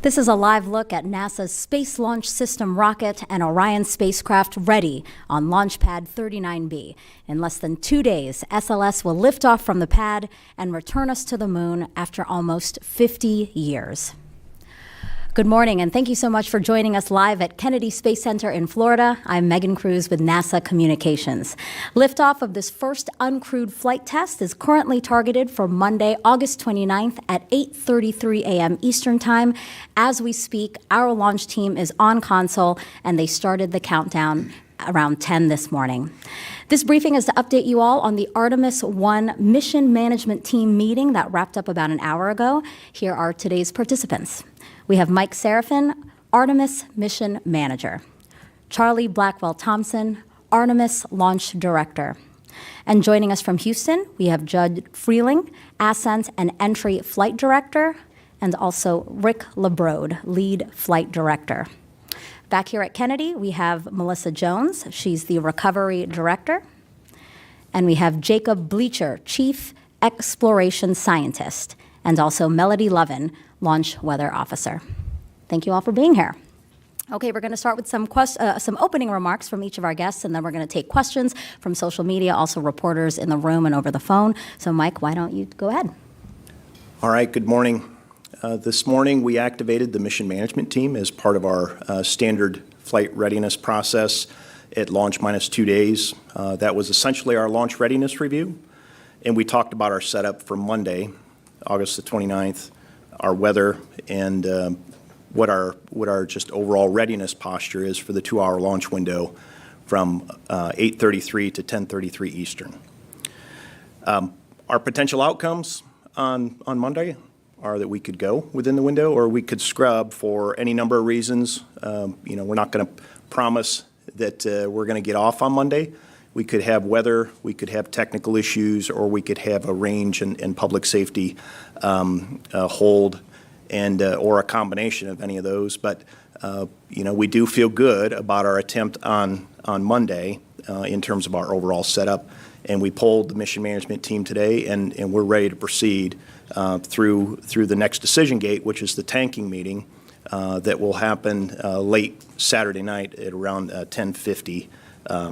This is a live look at NASA's Space Launch System rocket and Orion spacecraft ready on Launch Pad 39B. In less than 2 days, SLS will lift off from the pad and return us to the moon after almost 50 years. Good morning, and thank you so much for joining us live at Kennedy Space Center in Florida. I'm Megan Cruz with NASA Communications. Liftoff of this first uncrewed flight test is currently targeted for Monday, August 29th at 8:33 a.m. Eastern Time. As we speak, our launch team is on console, and they started the countdown around 10 this morning. This briefing is to update you all on the Artemis 1 Mission Management Team meeting that wrapped up about an hour ago. Here are today's participants. We have Mike Serafin, Artemis Mission Manager, Charlie Blackwell-Thompson, Artemis Launch Director. And joining us from Houston, we have Judd Freeling, Ascent and Entry Flight Director, and also Rick LeBrode, Lead Flight Director. Back here at Kennedy, we have Melissa Jones. She's the Recovery Director. And we have Jacob Bleacher, Chief Exploration Scientist, and also Melody Lovin, Launch Weather Officer. Thank you all for being here. Okay, we're going to start with some opening remarks from each of our guests, and then we're going to take questions from social media, also reporters in the room and over the phone. So Mike, why don't you go ahead? All right, good morning. This morning we activated the mission management team as part of our standard flight readiness process at launch minus 2 days. That was essentially our launch readiness review, and we talked about our setup for Monday, August the 29th, our weather, and what our just overall readiness posture is for the 2-hour launch window from 8:33 to 10:33 Eastern. Our potential outcomes on Monday are that we could go within the window or we could scrub for any number of reasons. We're not going to promise that we're going to get off on Monday. We could have weather, we could have technical issues, or we could have a range and public safety hold, and or a combination of any of those. But we do feel good about our attempt on Monday in terms of our overall setup. And we polled the mission management team today, and we're ready to proceed through the next decision gate, which is the tanking meeting that will happen late Saturday night at around 10:50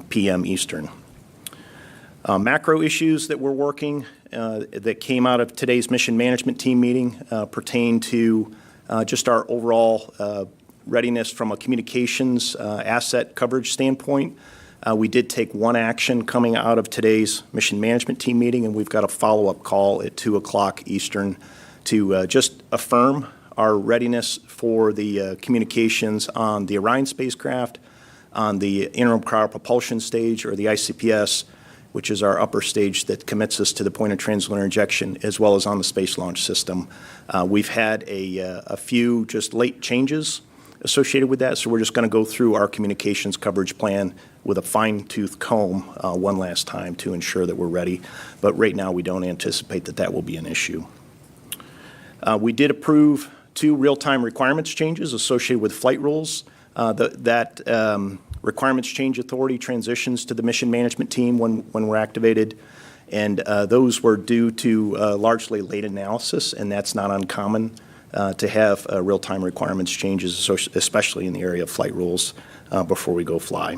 p.m. Eastern. Macro issues that we're working that came out of today's mission management team meeting pertain to just our overall readiness from a communications asset coverage standpoint. We did take one action coming out of today's mission management team meeting, and we've got a follow-up call at 2 o'clock Eastern to just affirm our readiness for the communications on the Orion spacecraft, on the interim cryo propulsion stage, or the ICPS, which is our upper stage that commits us to the point of translunar injection, as well as on the Space Launch System. We've had a few just late changes associated with that, so we're just going to go through our communications coverage plan with a fine-tooth comb one last time to ensure that we're ready. But right now, we don't anticipate that will be an issue. We did approve 2 real-time requirements changes associated with flight rules. That requirements change authority transitions to the mission management team when we're activated, and those were due to largely late analysis, and that's not uncommon to have real-time requirements changes, especially in the area of flight rules before we go fly.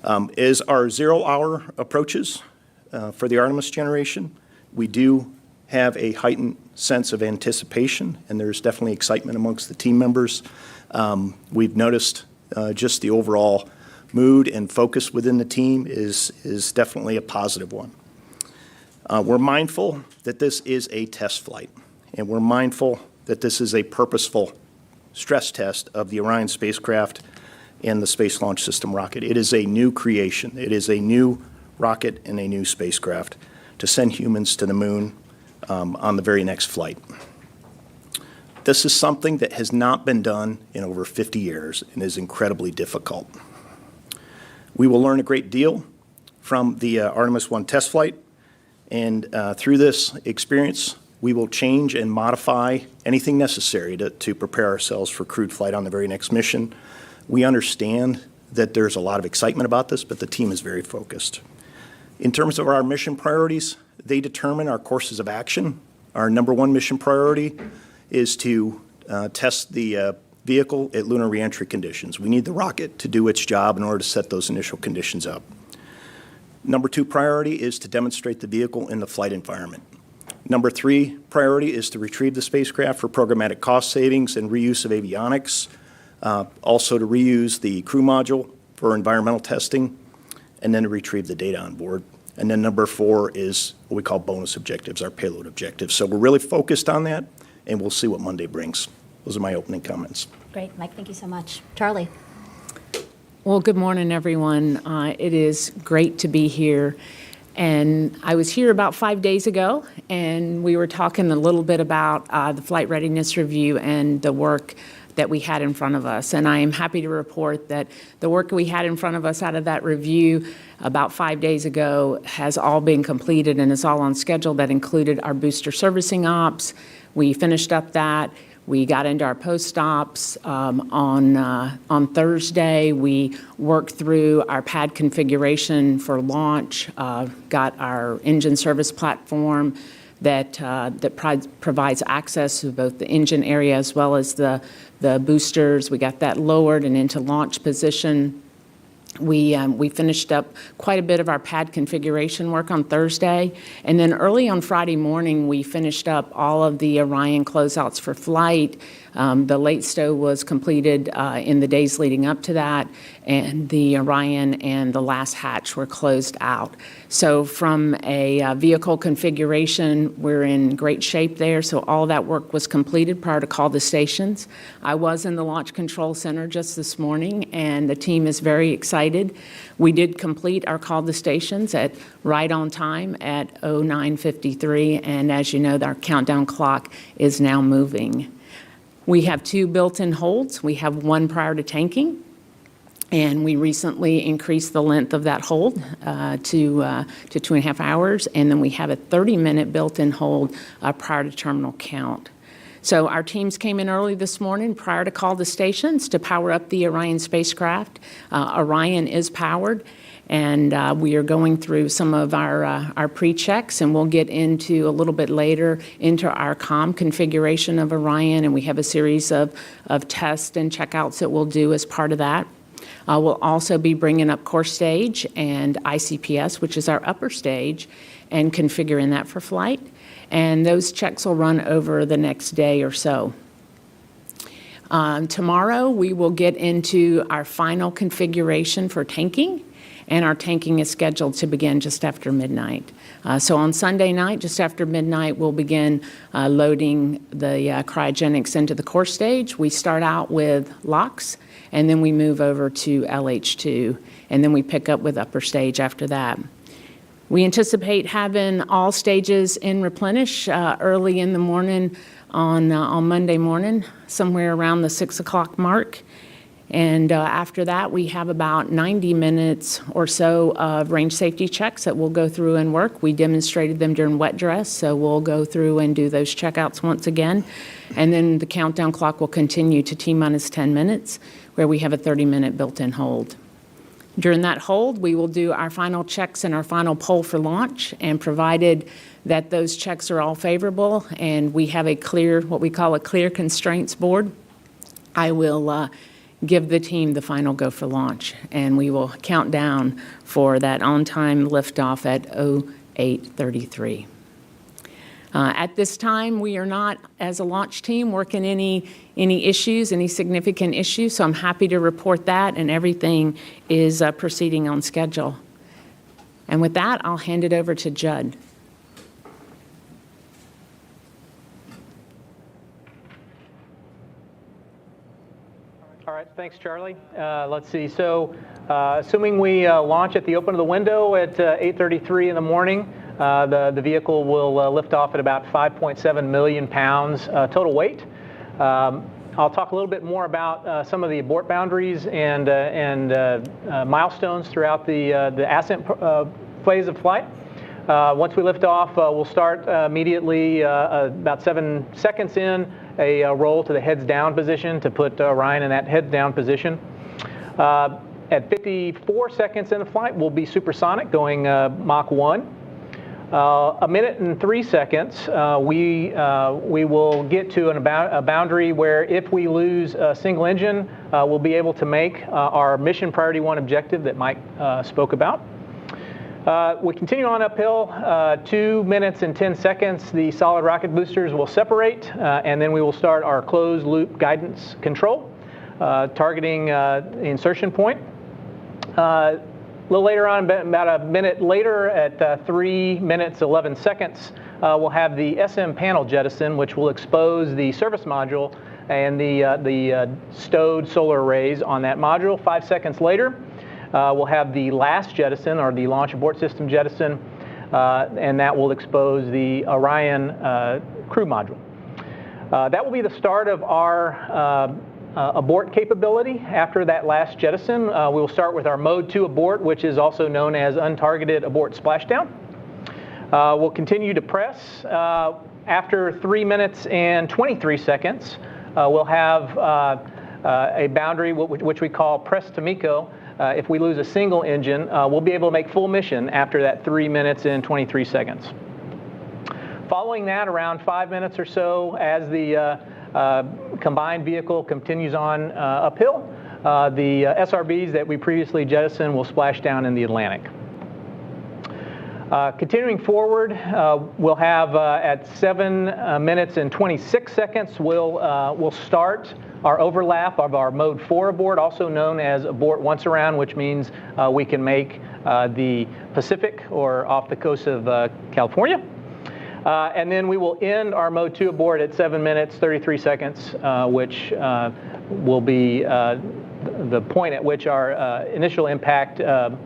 As our 0-hour approaches for the Artemis generation, we do have a heightened sense of anticipation, and there's definitely excitement amongst the team members. We've noticed just the overall mood and focus within the team is definitely a positive one. We're mindful that this is a test flight, and we're mindful that this is a purposeful stress test of the Orion spacecraft and the Space Launch System rocket. It is a new creation. It is a new rocket and a new spacecraft to send humans to the moon on the very next flight. This is something that has not been done in over 50 years and is incredibly difficult. We will learn a great deal from the Artemis 1 test flight, and through this experience, we will change and modify anything necessary to prepare ourselves for crewed flight on the very next mission. We understand that there's a lot of excitement about this, but the team is very focused. In terms of our mission priorities, they determine our courses of action. Our number 1 mission priority is to test the vehicle at lunar reentry conditions. We need the rocket to do its job in order to set those initial conditions up. Number 2 priority is to demonstrate the vehicle in the flight environment. Number 3 priority is to retrieve the spacecraft for programmatic cost savings and reuse of avionics, also to reuse the crew module for environmental testing, and then to retrieve the data on board. And then number 4 is what we call bonus objectives, our payload objectives. So we're really focused on that, and we'll see what Monday brings. Those are my opening comments. Great, Mike, thank you so much. Charlie. Well, good morning, everyone. It is great to be here. And I was here about 5 days ago, and we were talking a little bit about the flight readiness review and the work that we had in front of us. And I am happy to report that the work we had in front of us out of that review about 5 days ago has all been completed and is all on schedule. That included our booster servicing ops. We finished up that. We got into our post-ops on Thursday. We worked through our pad configuration for launch, got our engine service platform that provides access to both the engine area as well as the boosters. We got that lowered and into launch position. We finished up quite a bit of our pad configuration work on Thursday, and then early on Friday morning we finished up all of the Orion closeouts for flight. The late stow was completed in the days leading up to that, and the Orion and the last hatch were closed out. So from a vehicle configuration, we're in great shape there. So all that work was completed prior to call to stations. I was in the Launch Control Center just this morning, and the team is very excited. We did complete our call to stations at right on time at 09:53, and as you know, our countdown clock is now moving. We have 2 built-in holds. We have 1 prior to tanking, and we recently increased the length of that hold to 2.5 hours, and then we have a 30-minute built-in hold prior to terminal count. So our teams came in early this morning prior to call to stations to power up the Orion spacecraft. Orion is powered, and we are going through some of our pre-checks, and we'll get into a little bit later into our comm configuration of Orion, and we have a series of tests and checkouts that we'll do as part of that. We'll also be bringing up core stage and ICPS, which is our upper stage, and configuring that for flight. And those checks will run over the next day or so. Tomorrow, we will get into our final configuration for tanking, and our tanking is scheduled to begin just after midnight. So on Sunday night, just after midnight, we'll begin loading the cryogenics into the core stage. We start out with LOX, and then we move over to LH2, and then we pick up with upper stage after that. We anticipate having all stages in replenish early in the morning on Monday morning, somewhere around the 6 o'clock mark. And after that, we have about 90 minutes or so of range safety checks that we'll go through and work. We demonstrated them during wet dress, so we'll go through and do those checkouts once again. And then the countdown clock will continue to T-minus 10 minutes, where we have a 30-minute built-in hold. During that hold, we will do our final checks and our final poll for launch, and provided that those checks are all favorable and we have a clear, what we call a clear constraints board, I will give the team the final go for launch, and we will count down for that on-time liftoff at 08:33. At this time, we are not, as a launch team, working any issues, any significant issues, so I'm happy to report that, and everything is proceeding on schedule. And with that, I'll hand it over to Judd. All right, thanks, Charlie. Let's see. So, assuming we launch at the open of the window at 8:33 in the morning, the vehicle will lift off at about 5.7 million pounds total weight. I'll talk a little bit more about some of the abort boundaries and milestones throughout the ascent phase of flight. Once we lift off, we'll start immediately about 7 seconds in a roll to the heads down position to put Orion in that heads down position. At 54 seconds in the flight, we'll be supersonic, going Mach 1. A minute and 3 seconds, we will get to a boundary where if we lose a single engine, we'll be able to make our mission priority 1 objective that Mike spoke about. We continue on uphill, 2 minutes and 10 seconds, the solid rocket boosters will separate, and then we will start our closed loop guidance control, targeting the insertion point. A little later on, about a minute later, at 3 minutes 11 seconds, we'll have the SM panel jettison, which will expose the service module and the stowed solar arrays on that module. 5 seconds later, we'll have the last jettison, or the launch abort system jettison, and that will expose the Orion crew module. That will be the start of our abort capability. After that last jettison, we will start with our Mode 2 abort, which is also known as untargeted abort splashdown. We'll continue to press. After 3 minutes and 23 seconds, we'll have a boundary which we call press to MECO. If we lose a single engine, we'll be able to make full mission after that 3 minutes and 23 seconds. Following that, around 5 minutes or so, as the combined vehicle continues on uphill, the SRBs that we previously jettisoned will splash down in the Atlantic. Continuing forward, we'll have at 7 minutes and 26 seconds, we'll start our overlap of our Mode 4 abort, also known as abort once around, which means we can make the Pacific or off the coast of California. And then we will end our Mode 2 abort at 7 minutes, 33 seconds, which will be the point at which our initial impact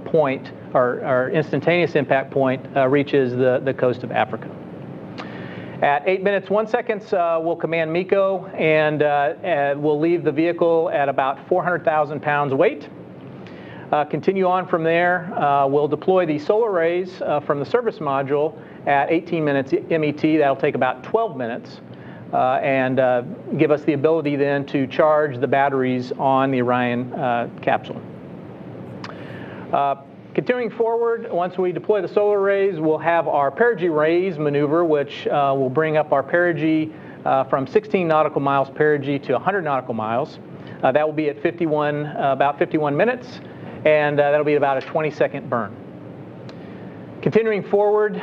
point, our instantaneous impact point, reaches the coast of Africa. At 8 minutes, 1 second, we'll command MECO, and we'll leave the vehicle at about 400,000 pounds weight. Continue on from there. We'll deploy the solar arrays from the service module at 18 minutes MET. That'll take about 12 minutes and give us the ability then to charge the batteries on the Orion capsule. Continuing forward, once we deploy the solar arrays, we'll have our perigee raise maneuver, which will bring up our perigee from 16 nautical miles perigee to 100 nautical miles. That will be at about 51 minutes, and that'll be about a 20-second burn. Continuing forward,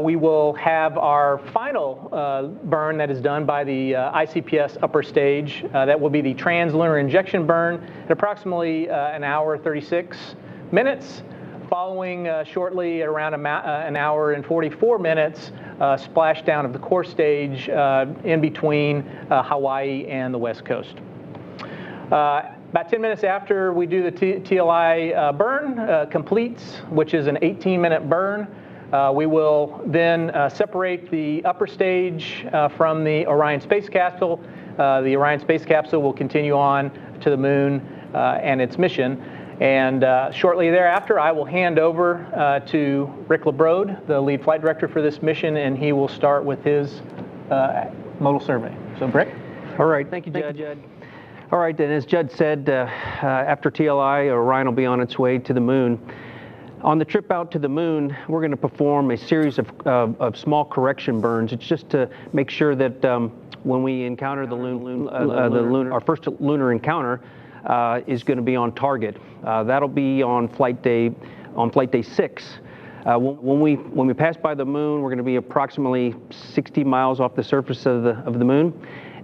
we will have our final burn that is done by the ICPS upper stage. That will be the translunar injection burn at approximately an hour 36 minutes. Following shortly at around an hour and 44 minutes, splashdown of the core stage in between Hawaii and the West Coast. About 10 minutes after we do the TLI burn completes, which is an 18-minute burn, we will then separate the upper stage from the Orion space capsule. The Orion space capsule will continue on to the moon and its mission. And shortly thereafter, I will hand over to Rick LeBrode, the lead flight director for this mission, and he will start with his modal survey. So, Rick? All right. Thank you, Judd. All right, and as Judd said, after TLI, Orion will be on its way to the moon. On the trip out to the moon, we're going to perform a series of small correction burns. It's just to make sure that when we encounter our first lunar encounter is going to be on target. That'll be on flight day 6. When we pass by the moon, we're going to be approximately 60 miles off the surface of the moon.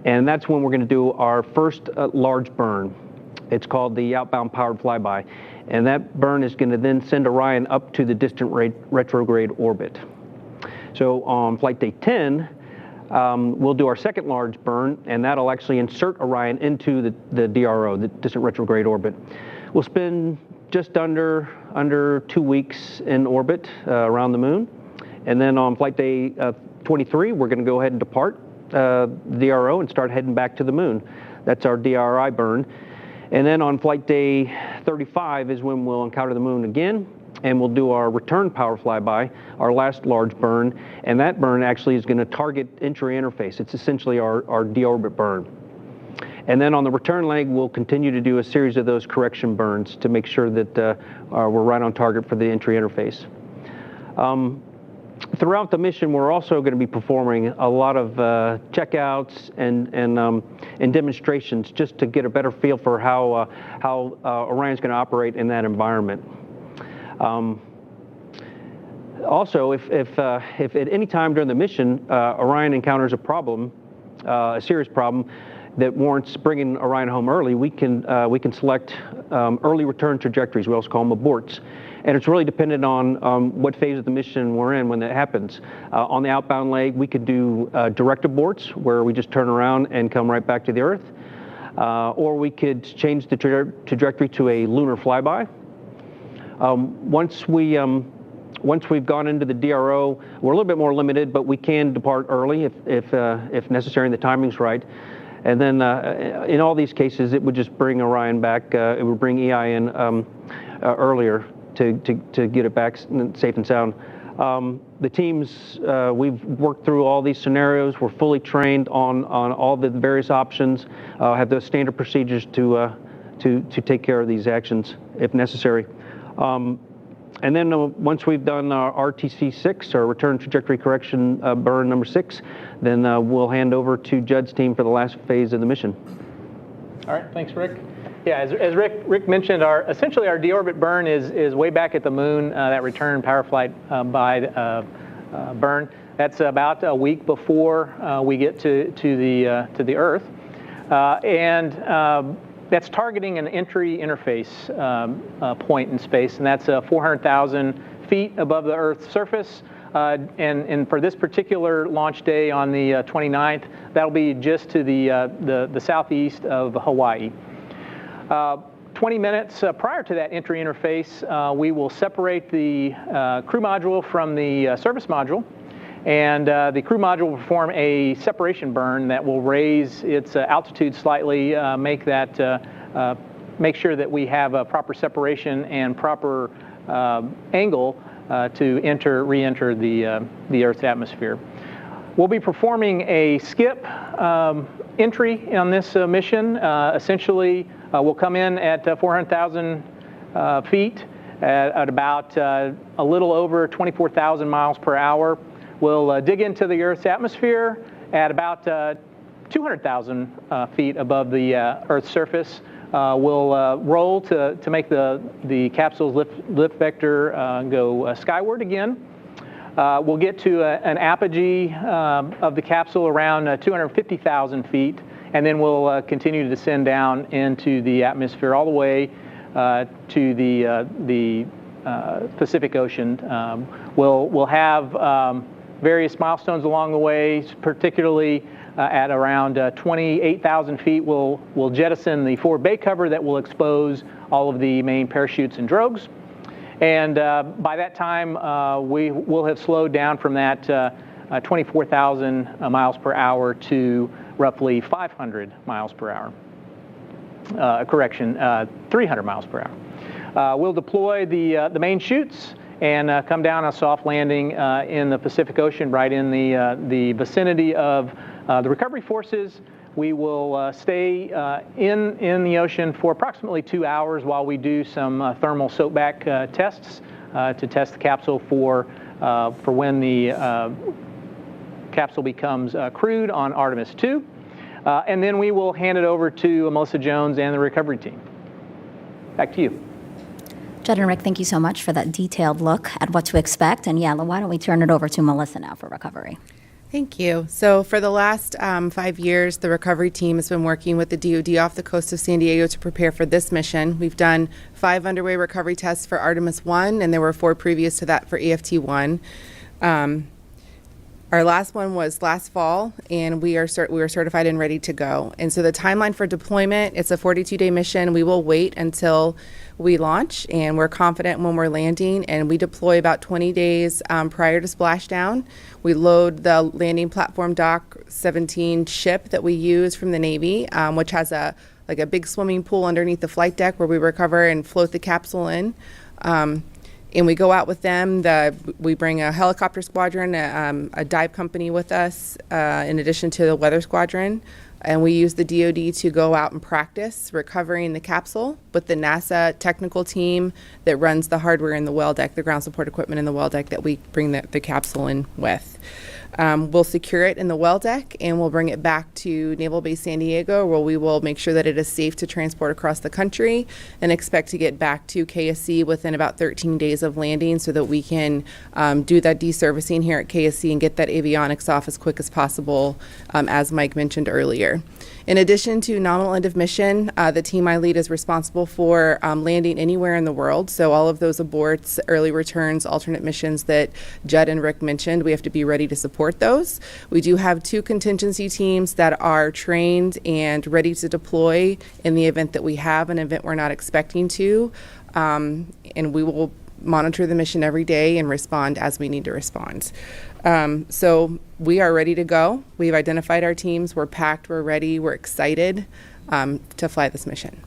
And that's when we're going to do our first large burn. It's called the outbound powered flyby. And that burn is going to then send Orion up to the distant retrograde orbit. So on flight day 10, we'll do our second large burn, and that'll actually insert Orion into the DRO, the distant retrograde orbit. We'll spend just under 2 weeks in orbit around the moon. And then on flight day 23, we're going to go ahead and depart DRO and start heading back to the moon. That's our DRI burn. And then on flight day 35 is when we'll encounter the moon again, and we'll do our return power flyby, our last large burn, and that burn actually is going to target entry interface. It's essentially our deorbit burn. And then on the return leg, we'll continue to do a series of those correction burns to make sure that we're right on target for the entry interface. Throughout the mission, we're also going to be performing a lot of checkouts and demonstrations just to get a better feel for how Orion's going to operate in that environment. Also, if at any time during the mission Orion encounters a problem, a serious problem that warrants bringing Orion home early, we can select early return trajectories. We also call them aborts. And it's really dependent on what phase of the mission we're in when that happens. On the outbound leg, we could do direct aborts, where we just turn around and come right back to the Earth. Or we could change the trajectory to a lunar flyby. Once we've gone into the DRO, we're a little bit more limited, but we can depart early if necessary and the timing's right. And then in all these cases, it would just bring Orion back. It would bring EIN earlier to get it back safe and sound. The teams, we've worked through all these scenarios. We're fully trained on all the various options, have those standard procedures to take care of these actions if necessary. And then once we've done our RTC6, or Return Trajectory Correction burn number 6, then we'll hand over to Judd's team for the last phase of the mission. All right, thanks, Rick. Yeah, as Rick mentioned, essentially our deorbit burn is way back at the moon. That return power flight by burn. That's about a week before we get to the Earth, and that's targeting an entry interface point in space, and that's 400,000 feet above the Earth's surface. And for this particular launch day on the 29th, that'll be just to the southeast of Hawaii. 20 minutes prior to that entry interface, we will separate the crew module from the service module, and the crew module will perform a separation burn that will raise its altitude slightly, make sure that we have a proper separation and proper angle to re-enter the Earth's atmosphere. We'll be performing a skip entry on this mission. Essentially, we'll come in at 400,000 feet at about a little over 24,000 miles per hour. We'll dig into the Earth's atmosphere at about 200,000 feet above the Earth's surface. We'll roll to make the capsule's lift vector go skyward again. We'll get to an apogee of the capsule around 250,000 feet, and then we'll continue to descend down into the atmosphere all the way to the Pacific Ocean. We'll have various milestones along the way, particularly at around 28,000 feet. We'll jettison the forward bay cover that will expose all of the main parachutes and drogues. And by that time, we will have slowed down from that 24,000 miles per hour to roughly 500 miles per hour. 300 miles per hour. We'll deploy the main chutes and come down a soft landing in the Pacific Ocean, right in the vicinity of the recovery forces. We will stay in the ocean for approximately 2 hours while we do some thermal soakback tests to test the capsule for when the capsule becomes crewed on Artemis 2. And then we will hand it over to Melissa Jones and the recovery team. Back to you. Judd and Rick, thank you so much for that detailed look at what to expect. And yeah, why don't we turn it over to Melissa now for recovery? Thank you. So for the last 5 years, the recovery team has been working with the DoD off the coast of San Diego to prepare for this mission. We've done 5 underway recovery tests for Artemis 1, and there were 4 previous to that for EFT-1. Our last one was last fall, and we were certified and ready to go. And so the timeline for deployment, it's a 42-day mission. We will wait until we launch, and we're confident when we're landing, and we deploy about 20 days prior to splashdown. We load the landing platform Dock 17 ship that we use from the Navy, which has a big swimming pool underneath the flight deck where we recover and float the capsule in. And we go out with them. We bring a helicopter squadron, a dive company with us, in addition to the weather squadron. And we use the DoD to go out and practice recovering the capsule with the NASA technical team that runs the hardware in the well deck, the ground support equipment in the well deck that we bring the capsule in with. We'll secure it in the well deck and we'll bring it back to Naval Base San Diego, where we will make sure that it is safe to transport across the country, and expect to get back to KSC within about 13 days of landing so that we can do that deservicing here at KSC and get that avionics off as quick as possible, as Mike mentioned earlier. In addition to nominal end of mission, the team I lead is responsible for landing anywhere in the world. So all of those aborts, early returns, alternate missions that Judd and Rick mentioned, we have to be ready to support those. We do have 2 contingency teams that are trained and ready to deploy in the event that we have an event we're not expecting to. And we will monitor the mission every day and respond as we need to respond. So we are ready to go. We've identified our teams. We're packed. We're ready. We're excited to fly this mission.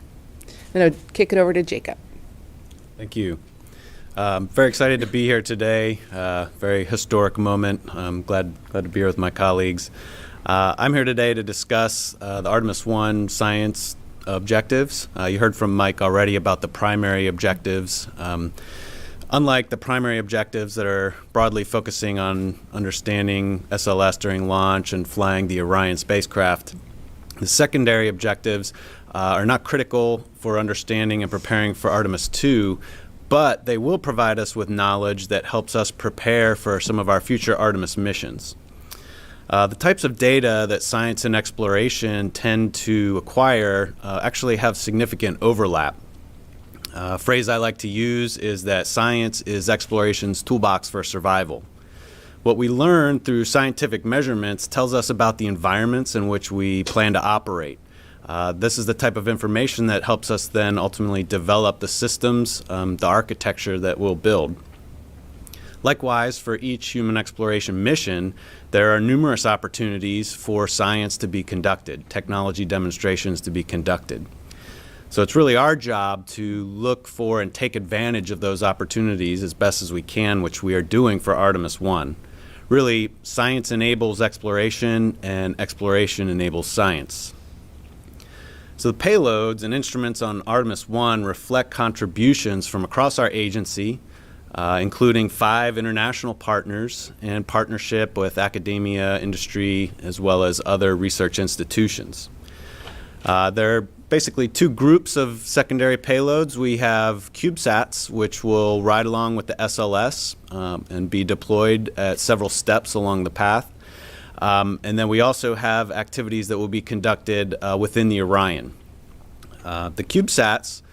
I'm going to kick it over to Jacob. Thank you. Very excited to be here today. Very historic moment. I'm glad to be here with my colleagues. I'm here today to discuss the Artemis 1 science objectives. You heard from Mike already about the primary objectives. Unlike the primary objectives that are broadly focusing on understanding SLS during launch and flying the Orion spacecraft, the secondary objectives are not critical for understanding and preparing for Artemis 2, but they will provide us with knowledge that helps us prepare for some of our future Artemis missions. The types of data that science and exploration tend to acquire actually have significant overlap. A phrase I like to use is that science is exploration's toolbox for survival. What we learn through scientific measurements tells us about the environments in which we plan to operate. This is the type of information that helps us then ultimately develop the systems, the architecture that we'll build. Likewise, for each human exploration mission, there are numerous opportunities for science to be conducted, technology demonstrations to be conducted. So it's really our job to look for and take advantage of those opportunities as best as we can, which we are doing for Artemis 1. Really, science enables exploration and exploration enables science. So the payloads and instruments on Artemis 1 reflect contributions from across our agency, including 5 international partners and partnership with academia, industry, as well as other research institutions. There are basically 2 groups of secondary payloads. We have CubeSats, which will ride along with the SLS and be deployed at several steps along the path. And then we also have activities that will be conducted within the Orion. The CubeSats,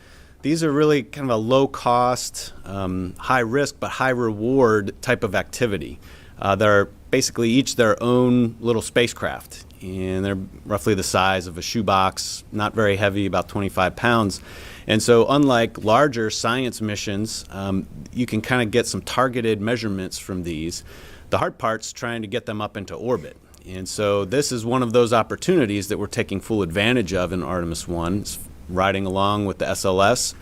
these are really kind of a low-cost, high-risk but high-reward type of activity. They're basically each their own little spacecraft, and they're roughly the size of a shoebox, not very heavy, about 25 pounds. And so unlike larger science missions, you can kind of get some targeted measurements from these. The hard part's trying to get them up into orbit. And so this is one of those opportunities that we're taking full advantage of in Artemis 1. It's riding along with the SLS.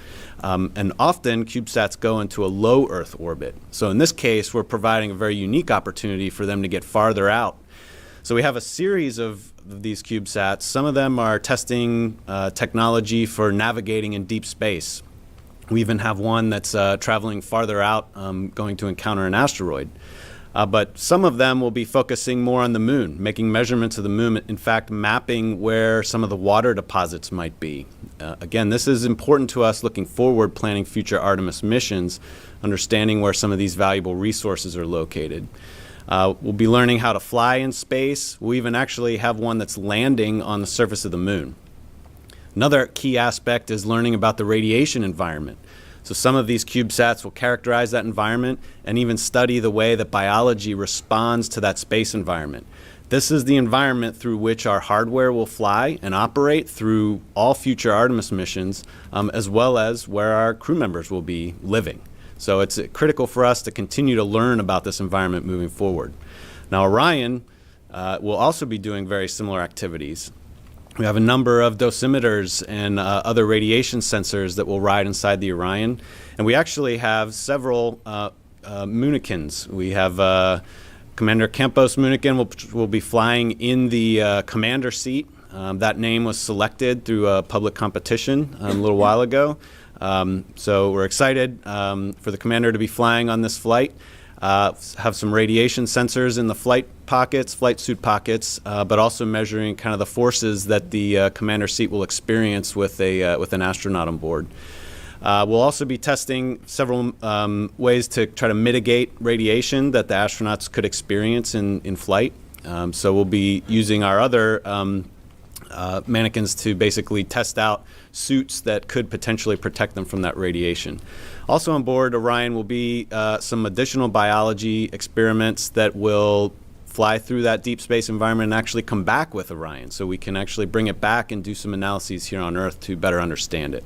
And often CubeSats go into a low Earth orbit. So in this case, we're providing a very unique opportunity for them to get farther out. So we have a series of these CubeSats. Some of them are testing technology for navigating in deep space. We even have one that's traveling farther out, going to encounter an asteroid. But some of them will be focusing more on the moon, making measurements of the moon, in fact, mapping where some of the water deposits might be. Again, this is important to us looking forward, planning future Artemis missions, understanding where some of these valuable resources are located. We'll be learning how to fly in space. We'll even actually have one that's landing on the surface of the moon. Another key aspect is learning about the radiation environment. So some of these CubeSats will characterize that environment and even study the way that biology responds to that space environment. This is the environment through which our hardware will fly and operate through all future Artemis missions, as well as where our crew members will be living. So it's critical for us to continue to learn about this environment moving forward. Now, Orion will also be doing very similar activities. We have a number of dosimeters and other radiation sensors that will ride inside the Orion. And we actually have several Munikins. We have Commander Campos Munikin will be flying in the commander seat. That name was selected through a public competition a little while ago. So we're excited for the commander to be flying on this flight. Have some radiation sensors in the flight suit pockets, but also measuring kind of the forces that the commander seat will experience with an astronaut on board. We'll also be testing several ways to try to mitigate radiation that the astronauts could experience in flight. So we'll be using our other mannequins to basically test out suits that could potentially protect them from that radiation. Also on board Orion will be some additional biology experiments that will fly through that deep space environment and actually come back with Orion, so we can actually bring it back and do some analyses here on Earth to better understand it.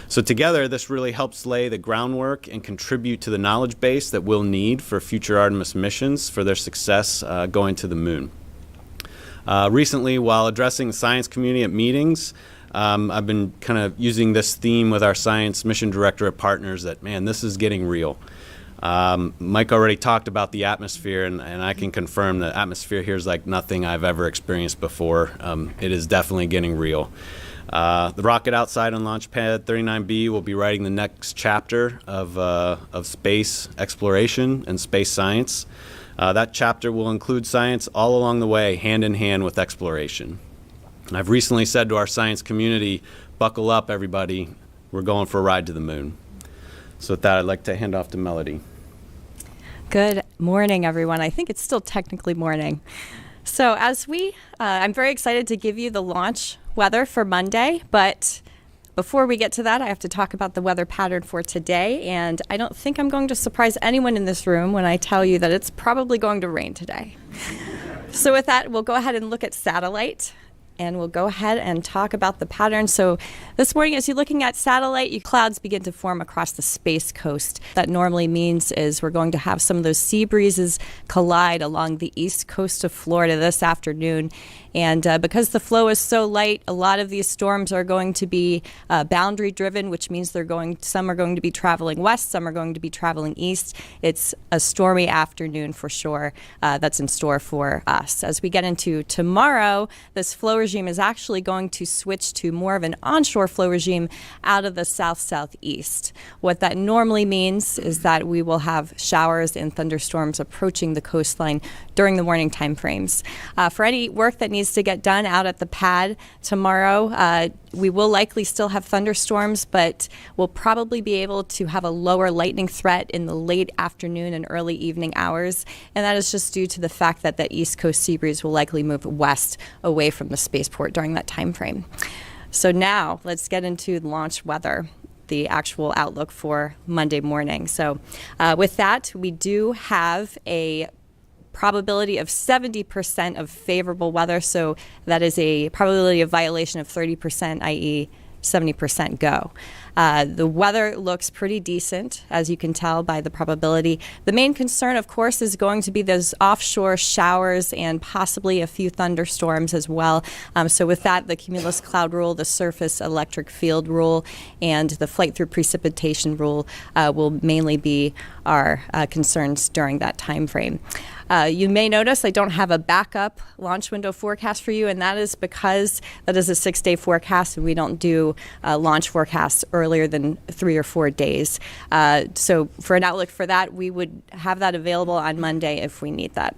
So together, this really helps lay the groundwork and contribute to the knowledge base that we'll need for future Artemis missions for their success going to the moon. Recently, while addressing the science community at meetings, I've been kind of using this theme with our science mission director at Partners that, man, this is getting real. Mike already talked about the atmosphere, and I can confirm the atmosphere here is like nothing I've ever experienced before. It is definitely getting real. The rocket outside on Launch Pad 39B will be writing the next chapter of space exploration and space science. That chapter will include science all along the way, hand in hand with exploration. I've recently said to our science community, buckle up, everybody. We're going for a ride to the moon. So with that, I'd like to hand off to Melody. Good morning, everyone. I think it's still technically morning. So I'm very excited to give you the launch weather for Monday, but before we get to that, I have to talk about the weather pattern for today, and I don't think I'm going to surprise anyone in this room when I tell you that it's probably going to rain today. So with that, we'll go ahead and look at satellite, and we'll go ahead and talk about the pattern. So this morning, as you're looking at satellite, clouds begin to form across the space coast. That normally means is we're going to have some of those sea breezes collide along the east coast of Florida this afternoon. And because the flow is so light, a lot of these storms are going to be boundary driven, which means some are going to be traveling west, some are going to be traveling east. It's a stormy afternoon for sure that's in store for us. As we get into tomorrow, this flow regime is actually going to switch to more of an onshore flow regime out of the south-southeast. What that normally means is that we will have showers and thunderstorms approaching the coastline during the morning time frames. For any work that needs to get done out at the pad tomorrow, we will likely still have thunderstorms, but we'll probably be able to have a lower lightning threat in the late afternoon and early evening hours, and that is just due to the fact that the east coast sea breeze will likely move west away from the spaceport during that time frame. So now let's get into launch weather, the actual outlook for Monday morning. So with that, we do have a probability of 70% of favorable weather, so that is a probability of violation of 30%, i.e. 70% go. The weather looks pretty decent, as you can tell by the probability. The main concern, of course, is going to be those offshore showers and possibly a few thunderstorms as well. So with that, the cumulus cloud rule, the surface electric field rule, and the flight through precipitation rule will mainly be our concerns during that time frame. You may notice I don't have a backup launch window forecast for you, and that is because that is a 6-day forecast, and we don't do launch forecasts earlier than 3 or 4 days. So for an outlook for that, we would have that available on Monday if we need that.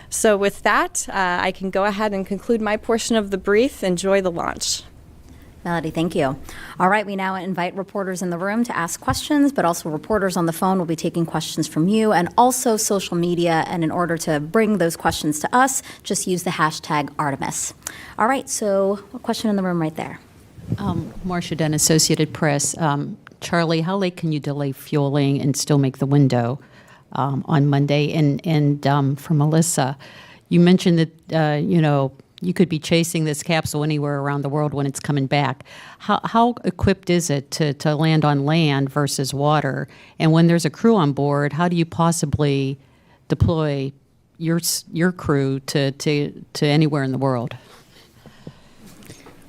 So with that, I can go ahead and conclude my portion of the brief. Enjoy the launch. Melody, thank you. All right, we now invite reporters in the room to ask questions, but also reporters on the phone will be taking questions from you and also social media. And in order to bring those questions to us, just use the hashtag Artemis. All right, so a question in the room right there. Marcia Dunn, Associated Press. Charlie, how late can you delay fueling and still make the window on Monday? And for Melissa, you mentioned that, you could be chasing this capsule anywhere around the world when it's coming back. How equipped is it to land on land versus water? And when there's a crew on board, how do you possibly deploy your crew to anywhere in the world?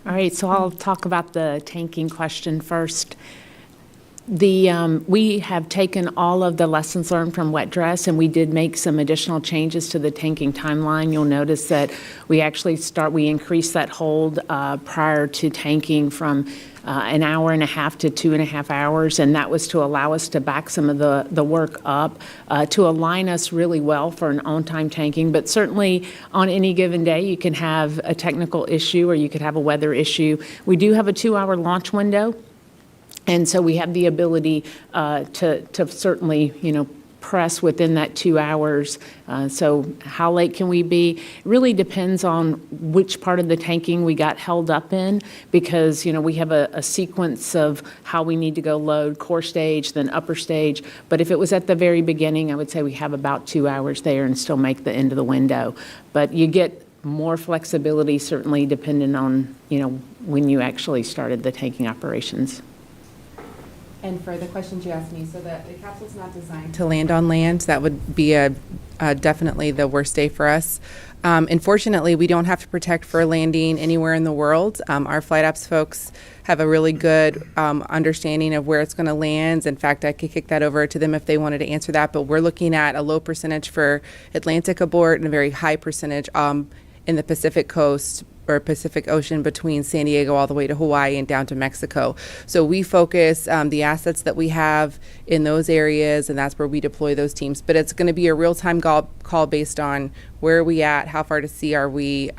All right, so I'll talk about the tanking question first. We have taken all of the lessons learned from wet dress, and we did make some additional changes to the tanking timeline. You'll notice that we actually we increased that hold prior to tanking from an hour and a half to 2.5 hours, and that was to allow us to back some of the work up to align us really well for an on-time tanking. But certainly on any given day, you can have a technical issue or you could have a weather issue. We do have a 2-hour launch window. And so we have the ability to certainly, press within that 2 hours. So how late can we be? It really depends on which part of the tanking we got held up in, because, we have a sequence of how we need to go load, core stage, then upper stage. But if it was at the very beginning, I would say we have about 2 hours there and still make the end of the window. But you get more flexibility, certainly, depending on, when you actually started the tanking operations. And for the questions you asked me, so the capsule's not designed to land on land. That would be definitely the worst day for us. Unfortunately, we don't have to protect for landing anywhere in the world. Our flight ops folks have a really good understanding of where it's going to land. In fact, I could kick that over to them if they wanted to answer that. But we're looking at a low percentage for Atlantic abort and a very high percentage in the Pacific coast or Pacific Ocean between San Diego all the way to Hawaii and down to Mexico. So we focus the assets that we have in those areas, and that's where we deploy those teams. But it's going to be a real-time call based on where are we at, how far to sea are we,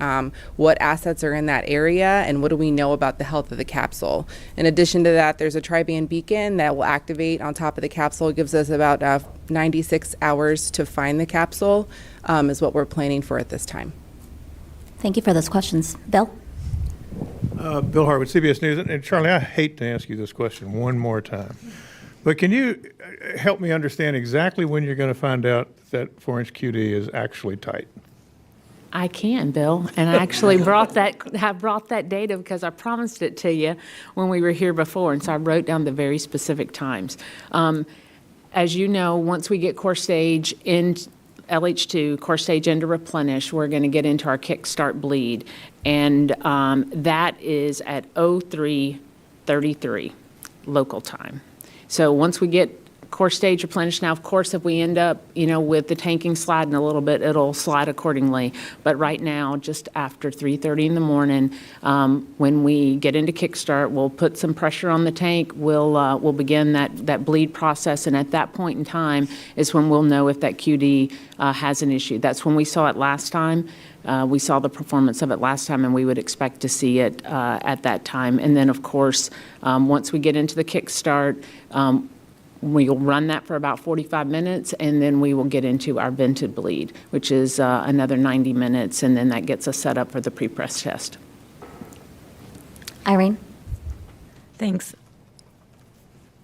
what assets are in that area, and what do we know about the health of the capsule. In addition to that, there's a tri-band beacon that will activate on top of the capsule. It gives us about 96 hours to find the capsule, is what we're planning for at this time. Thank you for those questions. Bill? Bill Hart with CBS News. And Charlie, I hate to ask you this question one more time, but can you help me understand exactly when you're going to find out that 4-inch QD is actually tight? I can, Bill, and I actually brought that data because I promised it to you when we were here before, and so I wrote down the very specific times. As you know, once we get core stage in LH2, core stage into replenish, we're going to get into our kickstart bleed, and that is at 03:33 local time. So once we get core stage replenished, now of course if we end up with the tanking sliding a little bit, it'll slide accordingly. But right now, just after 3:30 in the morning, when we get into kickstart, we'll put some pressure on the tank. We'll begin that bleed process, and at that point in time is when we'll know if that QD has an issue. That's when we saw it last time. We saw the performance of it last time, and we would expect to see it at that time. And then of course, once we get into the kickstart, we'll run that for about 45 minutes, and then we will get into our vented bleed, which is another 90 minutes, and then that gets us set up for the pre-press test. Irene? Thanks.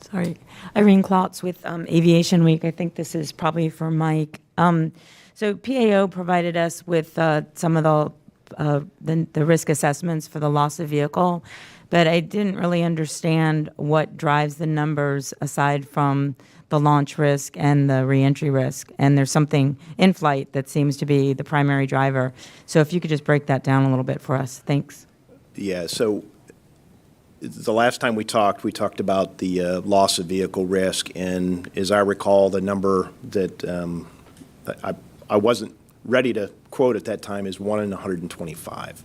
Sorry. Irene Klotz with Aviation Week. I think this is probably for Mike. So PAO provided us with some of the risk assessments for the loss of vehicle, but I didn't really understand what drives the numbers aside from the launch risk and the reentry risk. And there's something in flight that seems to be the primary driver. So if you could just break that down a little bit for us. Thanks. Yeah, so the last time we talked about the loss of vehicle risk, and as I recall, the number that I wasn't ready to quote at that time is 1 in 125.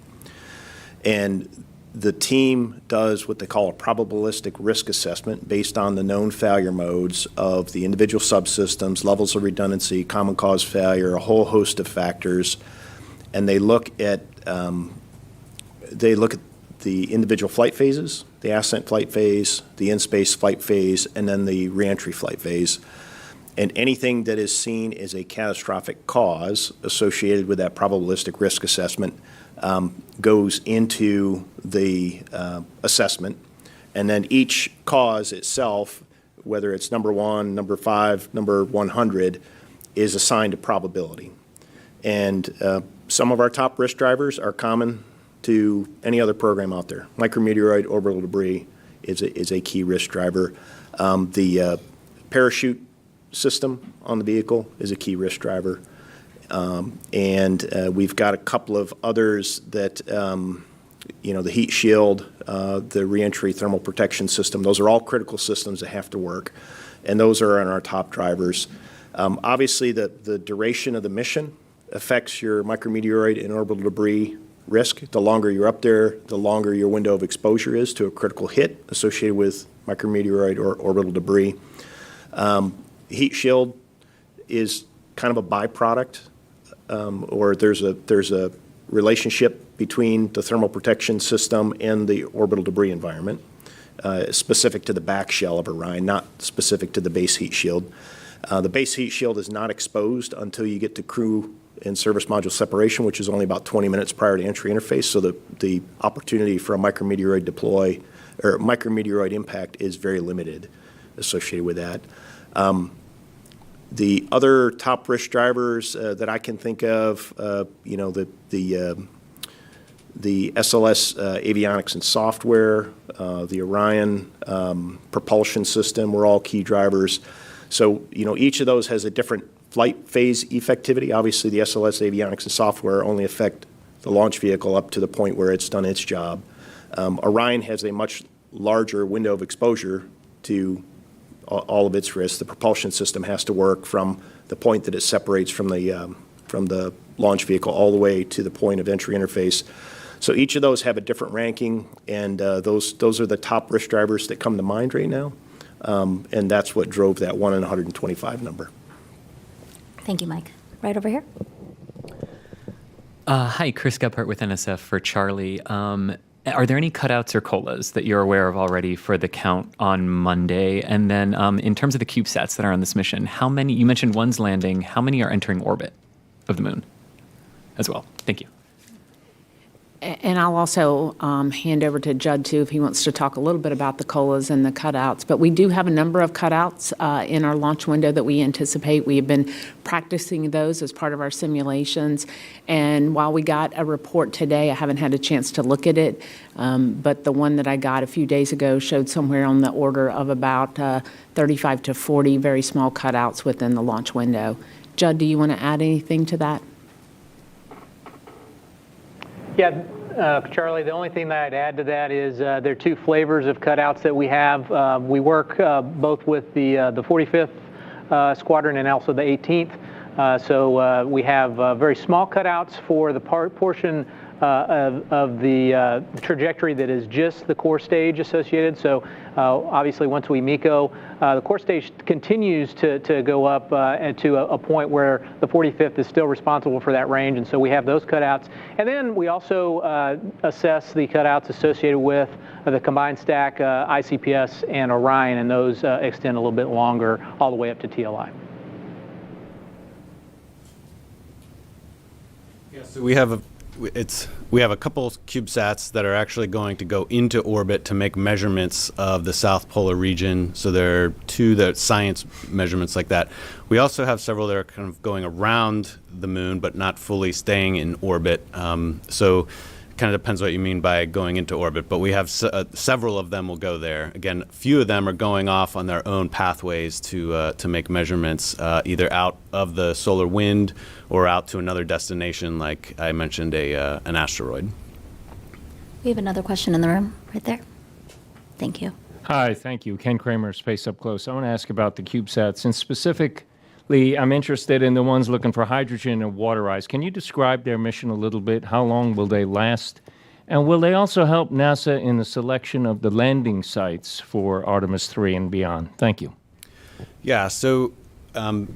And the team does what they call a probabilistic risk assessment based on the known failure modes of the individual subsystems, levels of redundancy, common cause failure, a whole host of factors, and they look at the individual flight phases, the ascent flight phase, the in-space flight phase, and then the reentry flight phase. And anything that is seen as a catastrophic cause associated with that probabilistic risk assessment goes into the assessment. And then each cause itself, whether it's number 1, number 5, number 100, is assigned a probability. And some of our top risk drivers are common to any other program out there. Micrometeoroid orbital debris is a key risk driver. The parachute system on the vehicle is a key risk driver. And we've got a couple of others that the heat shield, the reentry thermal protection system. Those are all critical systems that have to work, and those are on our top drivers. Obviously, the duration of the mission affects your micrometeoroid and orbital debris risk. The longer you're up there, the longer your window of exposure is to a critical hit associated with micrometeoroid or orbital debris. Heat shield is kind of a byproduct, or there's a relationship between the thermal protection system and the orbital debris environment, specific to the back shell of Orion, not specific to the base heat shield. The base heat shield is not exposed until you get to crew and service module separation, which is only about 20 minutes prior to entry interface. So the opportunity for a micrometeoroid deploy or micrometeoroid impact is very limited associated with that. The other top risk drivers that I can think of, the SLS avionics and software, the Orion propulsion system were all key drivers. So, each of those has a different flight phase effectivity. Obviously, the SLS avionics and software only affect the launch vehicle up to the point where it's done its job. Orion has a much larger window of exposure to all of its risks. The propulsion system has to work from the point that it separates from the launch vehicle all the way to the point of entry interface. So each of those have a different ranking, and those are the top risk drivers that come to mind right now, and that's what drove that 1 in 125 number. Thank you, Mike. Right over here. Hi, Chris Gephardt with NSF for Charlie. Are there any cutouts or COLAs that you're aware of already for the count on Monday? And then in terms of the CubeSats that are on this mission, how many, you mentioned one's landing, how many are entering orbit of the moon as well? Thank you. And I'll also hand over to Judd, too, if he wants to talk a little bit about the COLAs and the cutouts. But we do have a number of cutouts in our launch window that we anticipate. We have been practicing those as part of our simulations. And while we got a report today, I haven't had a chance to look at it. But the one that I got a few days ago showed somewhere on the order of about 35 to 40 very small cutouts within the launch window. Judd, do you want to add anything to that? Yeah, Charlie, the only thing that I'd add to that is there are two flavors of cutouts that we have. We work both with the 45th Squadron and also the 18th. So we have very small cutouts for the portion of the trajectory that is just the core stage associated. So obviously once we MECO, the core stage continues to go up to a point where the 45th is still responsible for that range, and so we have those cutouts. And then we also assess the cutouts associated with the combined stack, ICPS and Orion, and those extend a little bit longer all the way up to TLI. Yeah, so we have a couple of CubeSats that are actually going to go into orbit to make measurements of the South Polar region. So there are two that science measurements like that. We also have several that are kind of going around the moon, but not fully staying in orbit. So it kind of depends what you mean by going into orbit. But we have several of them will go there. Again, a few of them are going off on their own pathways to make measurements, either out of the solar wind or out to another destination, like I mentioned, an asteroid. We have another question in the room right there. Thank you. Hi, thank you. Ken Kramer, Space Up Close. I want to ask about the CubeSats, and specifically, I'm interested in the ones looking for hydrogen and water ice. Can you describe their mission a little bit? How long will they last? And will they also help NASA in the selection of the landing sites for Artemis 3 and beyond? Thank you. Yeah, so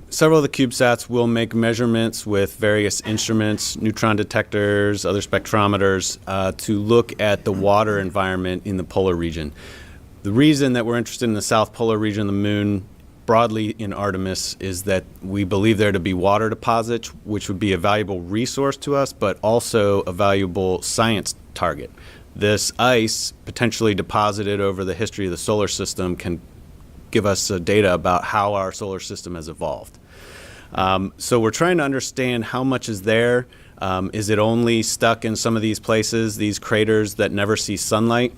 several of the CubeSats will make measurements with various instruments, neutron detectors, other spectrometers, to look at the water environment in the polar region. The reason that we're interested in the South Polar region of the moon broadly in Artemis is that we believe there to be water deposits, which would be a valuable resource to us, but also a valuable science target. This ice, potentially deposited over the history of the solar system, can give us data about how our solar system has evolved. So we're trying to understand how much is there. Is it only stuck in some of these places, these craters that never see sunlight?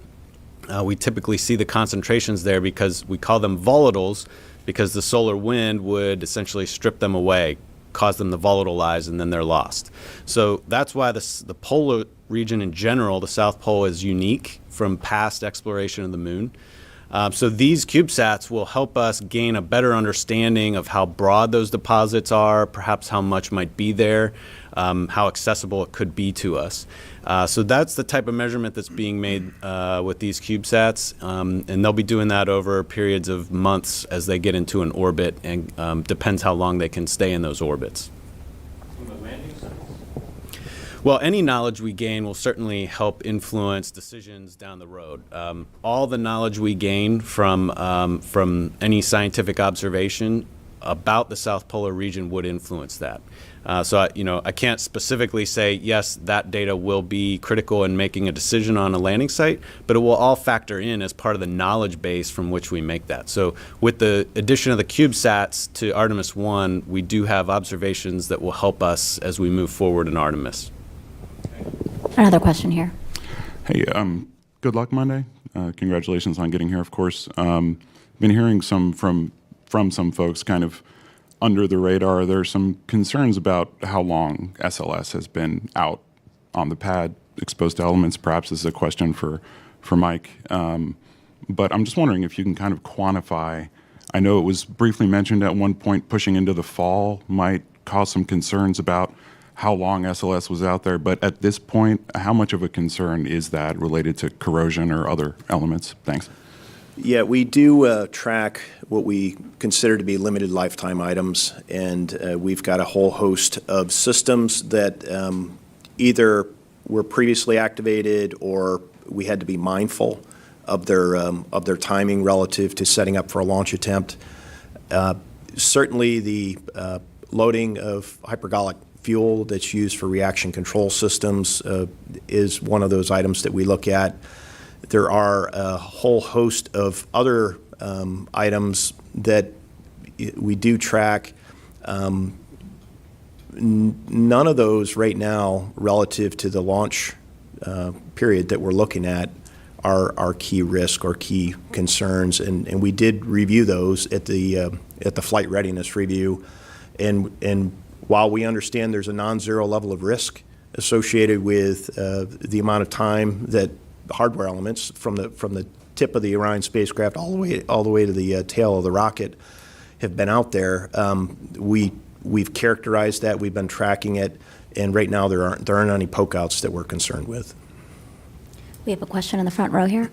We typically see the concentrations there because we call them volatiles, because the solar wind would essentially strip them away, cause them to volatilize, and then they're lost. So that's why the polar region in general, the South Pole, is unique from past exploration of the moon. So these CubeSats will help us gain a better understanding of how broad those deposits are, perhaps how much might be there, how accessible it could be to us. So that's the type of measurement that's being made with these CubeSats, and they'll be doing that over periods of months as they get into an orbit, and depends how long they can stay in those orbits. Well, any knowledge we gain will certainly help influence decisions down the road. All the knowledge we gain from any scientific observation about the South Polar region would influence that. So I can't specifically say, yes, that data will be critical in making a decision on a landing site, but it will all factor in as part of the knowledge base from which we make that. So with the addition of the CubeSats to Artemis 1, we do have observations that will help us as we move forward in Artemis. Another question here. Hey, good luck Monday. Congratulations on getting here, of course. Been hearing from some folks kind of under the radar. There's some concerns about how long SLS has been out on the pad, exposed to elements. Perhaps this is a question for Mike. But I'm just wondering if you can kind of quantify. I know it was briefly mentioned at one point pushing into the fall might cause some concerns about how long SLS was out there, but at this point, how much of a concern is that related to corrosion or other elements? Thanks. Yeah, we do track what we consider to be limited lifetime items, and we've got a whole host of systems that either were previously activated or we had to be mindful of their timing relative to setting up for a launch attempt. Certainly the loading of hypergolic fuel that's used for reaction control systems is one of those items that we look at. There are a whole host of other items that we do track. None of those right now relative to the launch period that we're looking at are key risk or key concerns, and we did review those at the flight readiness review, and while we understand there's a non-zero level of risk associated with the amount of time that hardware elements from the tip of the Orion spacecraft all the way to the tail of the rocket have been out there, we've characterized that, we've been tracking it, and right now there aren't any pokeouts that we're concerned with. We have a question in the front row here.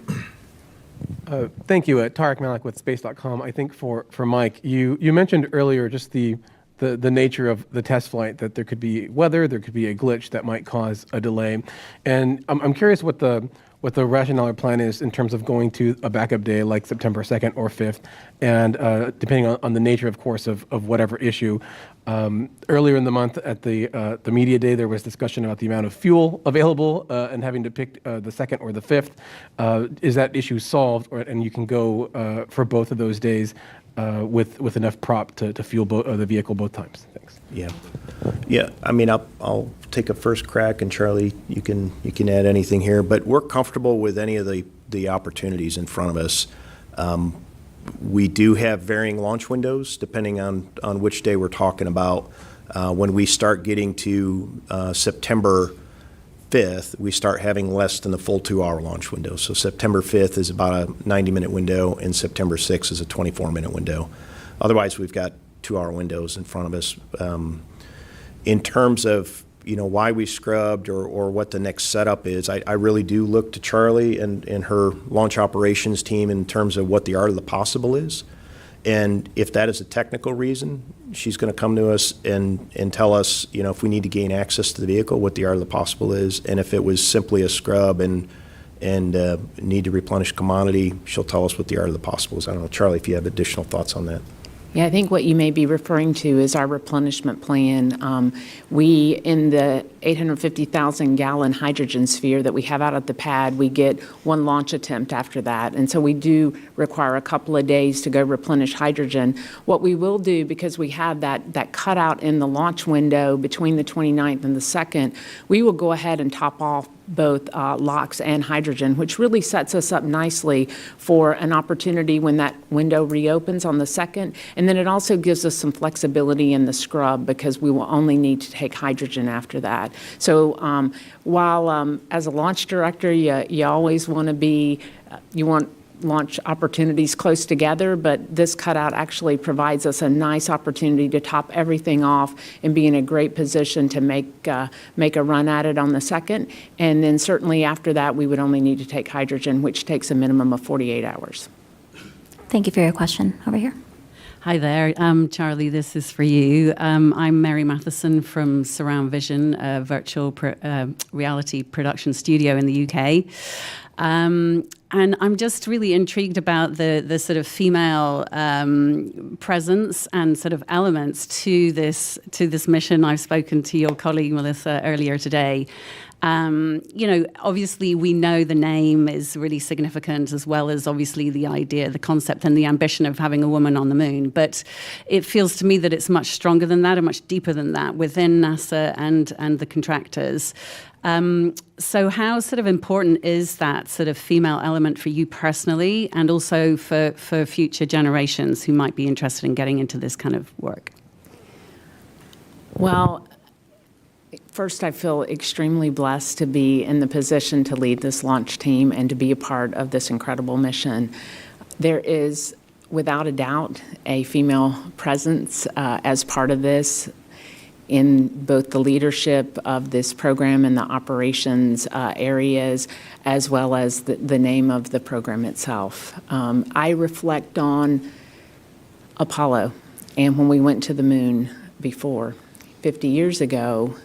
Thank you. Tarek Malik with Space.com. I think for Mike, you mentioned earlier just the nature of the test flight, that there could be weather, there could be a glitch that might cause a delay. And I'm curious what the rationale or plan is in terms of going to a backup day like September 2nd or 5th, and depending on the nature, of course, of whatever issue. Earlier in the month at the media day, there was discussion about the amount of fuel available and having to pick the 2nd or the 5th. Is that issue solved, and you can go for both of those days with enough prop to fuel the vehicle both times? Thanks. Yeah. I mean, I'll take a first crack, and Charlie, you can add anything here. But we're comfortable with any of the opportunities in front of us. We do have varying launch windows depending on which day we're talking about. When we start getting to September 5th, we start having less than the full 2-hour launch window. So September 5th is about a 90-minute window, and September 6th is a 24-minute window. Otherwise, we've got 2-hour windows in front of us. In terms of why we scrubbed or what the next setup is, I really do look to Charlie and her launch operations team in terms of what the art of the possible is. And if that is a technical reason, she's going to come to us and tell us, if we need to gain access to the vehicle, what the art of the possible is. And if it was simply a scrub and need to replenish commodity, she'll tell us what the art of the possible is. I don't know, Charlie, if you have additional thoughts on that. Yeah, I think what you may be referring to is our replenishment plan. We, in the 850,000-gallon hydrogen sphere that we have out at the pad, we get one launch attempt after that. And so we do require a couple of days to go replenish hydrogen. What we will do, because we have that cutout in the launch window between the 29th and the 2nd, we will go ahead and top off both LOX and hydrogen, which really sets us up nicely for an opportunity when that window reopens on the 2nd. And then it also gives us some flexibility in the scrub because we will only need to take hydrogen after that. So while as a launch director, you always want to be, you want launch opportunities close together, but this cutout actually provides us a nice opportunity to top everything off and be in a great position to make a run at it on the 2nd. And then certainly after that, we would only need to take hydrogen, which takes a minimum of 48 hours. Thank you for your question. Over here. Hi there, Charlie, this is for you. I'm Mary Matheson from Surround Vision, a virtual reality production studio in the UK. And I'm just really intrigued about the sort of female presence and sort of elements to this mission. I've spoken to your colleague Melissa earlier today. You know, obviously we know the name is really significant, as well as obviously the idea, the concept and the ambition of having a woman on the moon. But it feels to me that it's much stronger than that and much deeper than that within NASA and the contractors. So how sort of important is that sort of female element for you personally, and also for future generations who might be interested in getting into this kind of work? Well, first, I feel extremely blessed to be in the position to lead this launch team and to be a part of this incredible mission. There is, without a doubt, a female presence as part of this in both the leadership of this program and the operations areas, as well as the name of the program itself. I reflect on Apollo and when we went to the moon before. 50 years ago,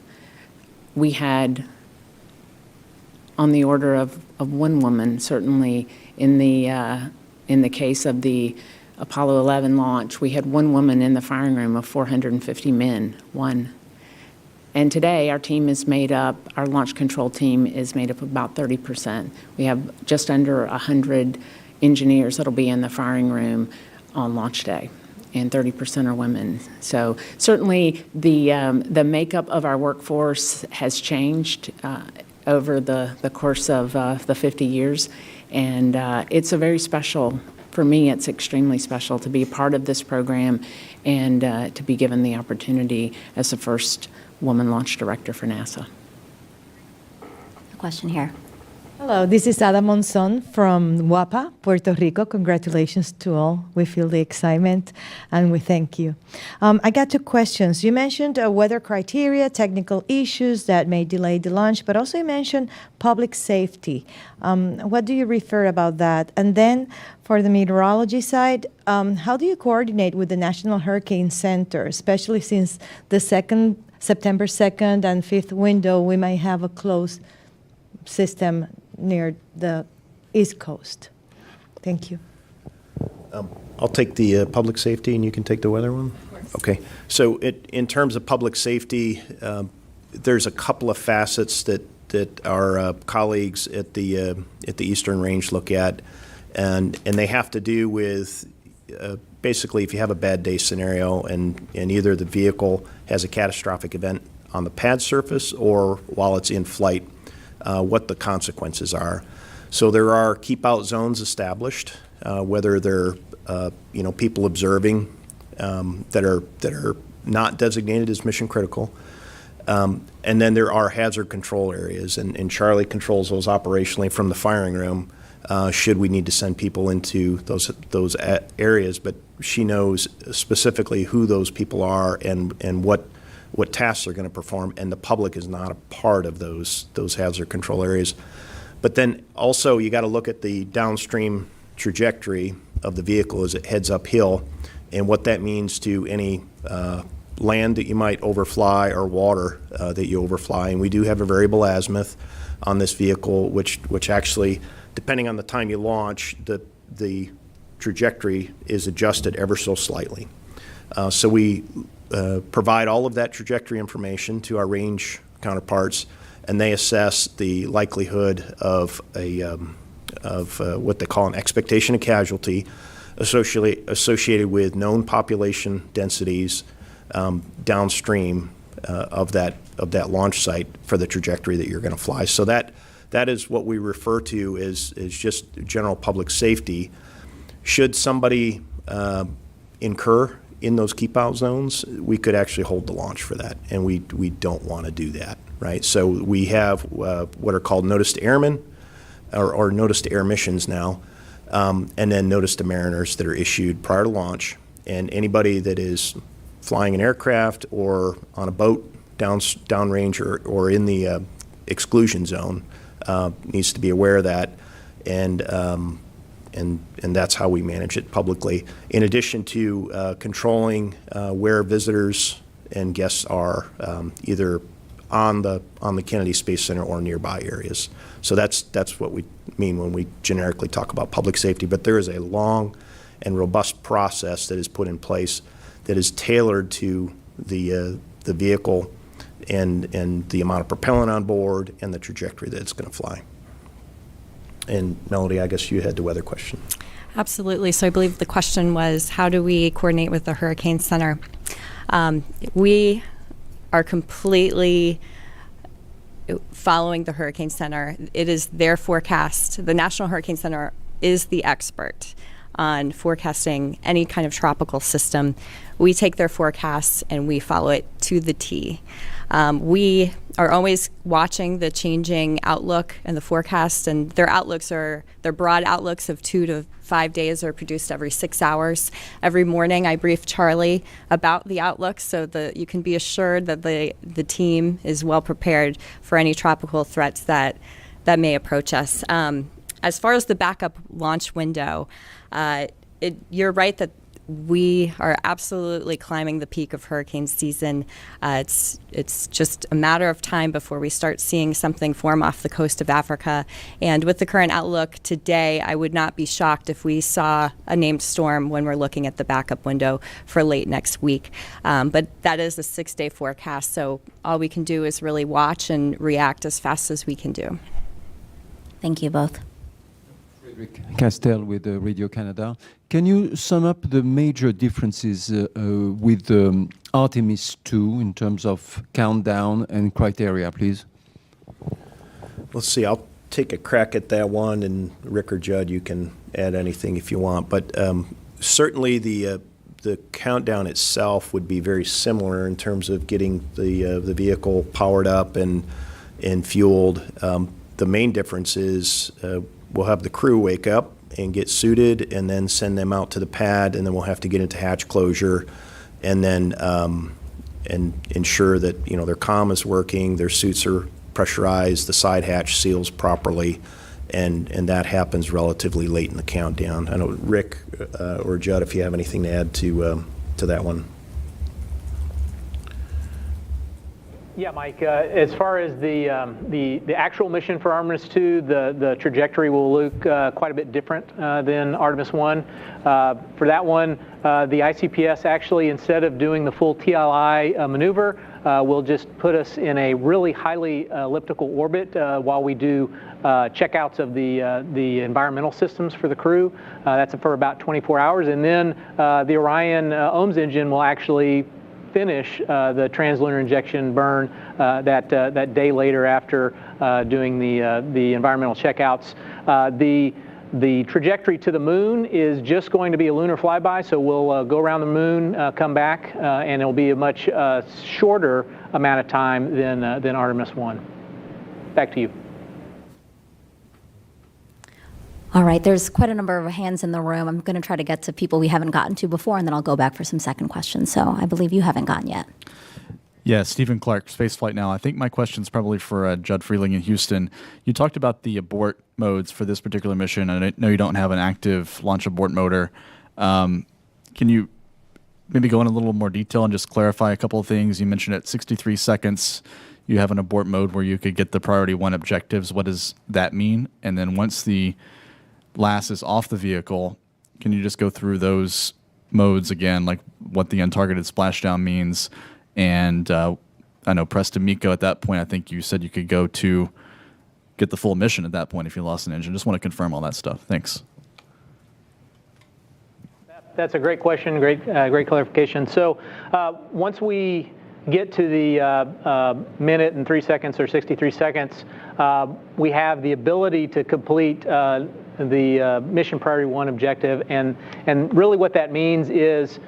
we had on the order of one woman, certainly in the case of the Apollo 11 launch, we had one woman in the firing room of 450 men, one. And today our team is made up, our launch control team is made up of about 30%. We have just under 100 engineers that'll be in the firing room on launch day, and 30% are women. So certainly the makeup of our workforce has changed over the course of the 50 years, and it's a very special, for me, it's extremely special to be a part of this program and to be given the opportunity as the first woman launch director for NASA. A question here. Hello, this is Ada Monzon from Guapa, Puerto Rico. Congratulations to all. We feel the excitement and we thank you. I got two questions. You mentioned weather criteria, technical issues that may delay the launch, but also you mentioned public safety. What do you refer about that? And then for the meteorology side, how do you coordinate with the National Hurricane Center, especially since the September 2nd and 5th window, we may have a closed system near the East Coast? Thank you. I'll take the public safety and you can take the weather one. Okay. So in terms of public safety, there's a couple of facets that our colleagues at the Eastern Range look at, and they have to do with basically if you have a bad day scenario and either the vehicle has a catastrophic event on the pad surface or while it's in flight, what the consequences are. So there are keep-out zones established, whether they're people observing that are not designated as mission critical, and then there are hazard control areas, and Charlie controls those operationally from the firing room. Should we need to send people into those areas, but she knows specifically who those people are and what tasks they're going to perform, and the public is not a part of those hazard control areas. But then also you got to look at the downstream trajectory of the vehicle as it heads uphill, and what that means to any land that you might overfly or water that you overfly. And we do have a variable azimuth on this vehicle, which actually, depending on the time you launch, the trajectory is adjusted ever so slightly. So we provide all of that trajectory information to our range counterparts, and they assess the likelihood of what they call an expectation of casualty associated with known population densities downstream of that launch site for the trajectory that you're going to fly. So that That is what we refer to as just general public safety. Should somebody incur in those keep out zones, we could actually hold the launch for that, and we don't want to do that, right? So we have what are called notice to airmen, or notice to air missions now, and then notice to mariners that are issued prior to launch, and anybody that is flying an aircraft or on a boat downrange or in the exclusion zone needs to be aware of that, and that's how we manage it publicly. In addition to controlling where visitors and guests are, either on the Kennedy Space Center or nearby areas. So that's what we mean when we generically talk about public safety. But there is a long and robust process that is put in place that is tailored to the vehicle and the amount of propellant on board and the trajectory that it's going to fly. And Melody, I guess you had the weather question. Absolutely. So I believe the question was, how do we coordinate with the Hurricane Center? We are completely following the Hurricane Center. It is their forecast. The National Hurricane Center is the expert on forecasting any kind of tropical system. We take their forecasts and we follow it to the T. We are always watching the changing outlook and the forecast, and their broad outlooks of 2 to 5 days are produced every 6 hours. Every morning I brief Charlie about the outlook so that you can be assured that the team is well prepared for any tropical threats that may approach us. As far as the backup launch window, you're right that we are absolutely climbing the peak of hurricane season. It's just a matter of time before we start seeing something form off the coast of Africa. And with the current outlook today, I would not be shocked if we saw a named storm when we're looking at the backup window for late next week. But that is a 6-day forecast, so all we can do is really watch and react as fast as we can do. Thank you both. Castel with Radio Canada. Can you sum up the major differences with Artemis 2 in terms of countdown and criteria, please? Let's see. I'll take a crack at that one, and Rick or Judd, you can add anything if you want. But certainly the countdown itself would be very similar in terms of getting the vehicle powered up and fueled. The main difference is we'll have the crew wake up and get suited and then send them out to the pad, and then we'll have to get into hatch closure and then and ensure that their comm is working, their suits are pressurized, the side hatch seals properly, and that happens relatively late in the countdown. I know Rick or Judd, if you have anything to add to that one. Yeah, Mike. As far as the actual mission for Artemis 2, the trajectory will look quite a bit different than Artemis 1. For that one, the ICPS actually, instead of doing the full TLI maneuver, will just put us in a really highly elliptical orbit while we do checkouts of the environmental systems for the crew. That's for about 24 hours, and then the Orion OMS engine will actually finish the translunar injection burn that day later after doing the environmental checkouts. The trajectory to the moon is just going to be a lunar flyby, so we'll go around the moon, come back, and it'll be a much shorter amount of time than Artemis 1. Back to you. All right, there's quite a number of hands in the room. I'm going to try to get to people we haven't gotten to before, and then I'll go back for some second questions. So I believe you haven't gotten yet. Yeah, Stephen Clark, Spaceflight Now. I think my question's probably for Judd Freeling in Houston. You talked about the abort modes for this particular mission, and I know you don't have an active launch abort motor. Can you maybe go in a little more detail and just clarify a couple of things? You mentioned at 63 seconds you have an abort mode where you could get the priority 1 objectives. What does that mean? And then once the LAS is off the vehicle, can you just go through those modes again, like what the untargeted splashdown means? And I know Preston Miko at that point, I think you said you could go to get the full mission at that point if you lost an engine. Just want to confirm all that stuff. Thanks. That's a great question, great clarification. So once we get to the minute and 3 seconds or 63 seconds, we have the ability to complete the mission priority 1 objective. And really what that means is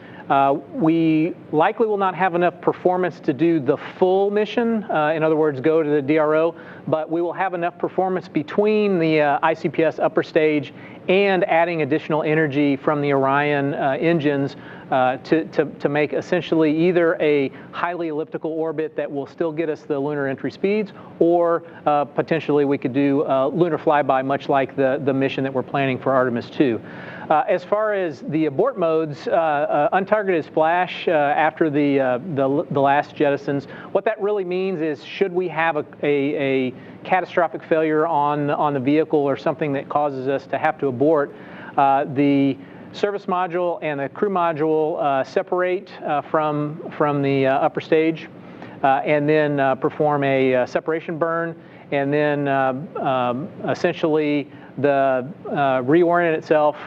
we likely will not have enough performance to do the full mission, in other words, go to the DRO, but we will have enough performance between the ICPS upper stage and adding additional energy from the Orion engines to make essentially either a highly elliptical orbit that will still get us the lunar entry speeds, or potentially we could do lunar flyby, much like the mission that we're planning for Artemis 2. As far as the abort modes, untargeted splash after the last jettisons, what that really means is should we have a catastrophic failure on the vehicle or something that causes us to have to abort, the service module and the crew module separate from the upper stage and then perform a separation burn, and then essentially the reorient itself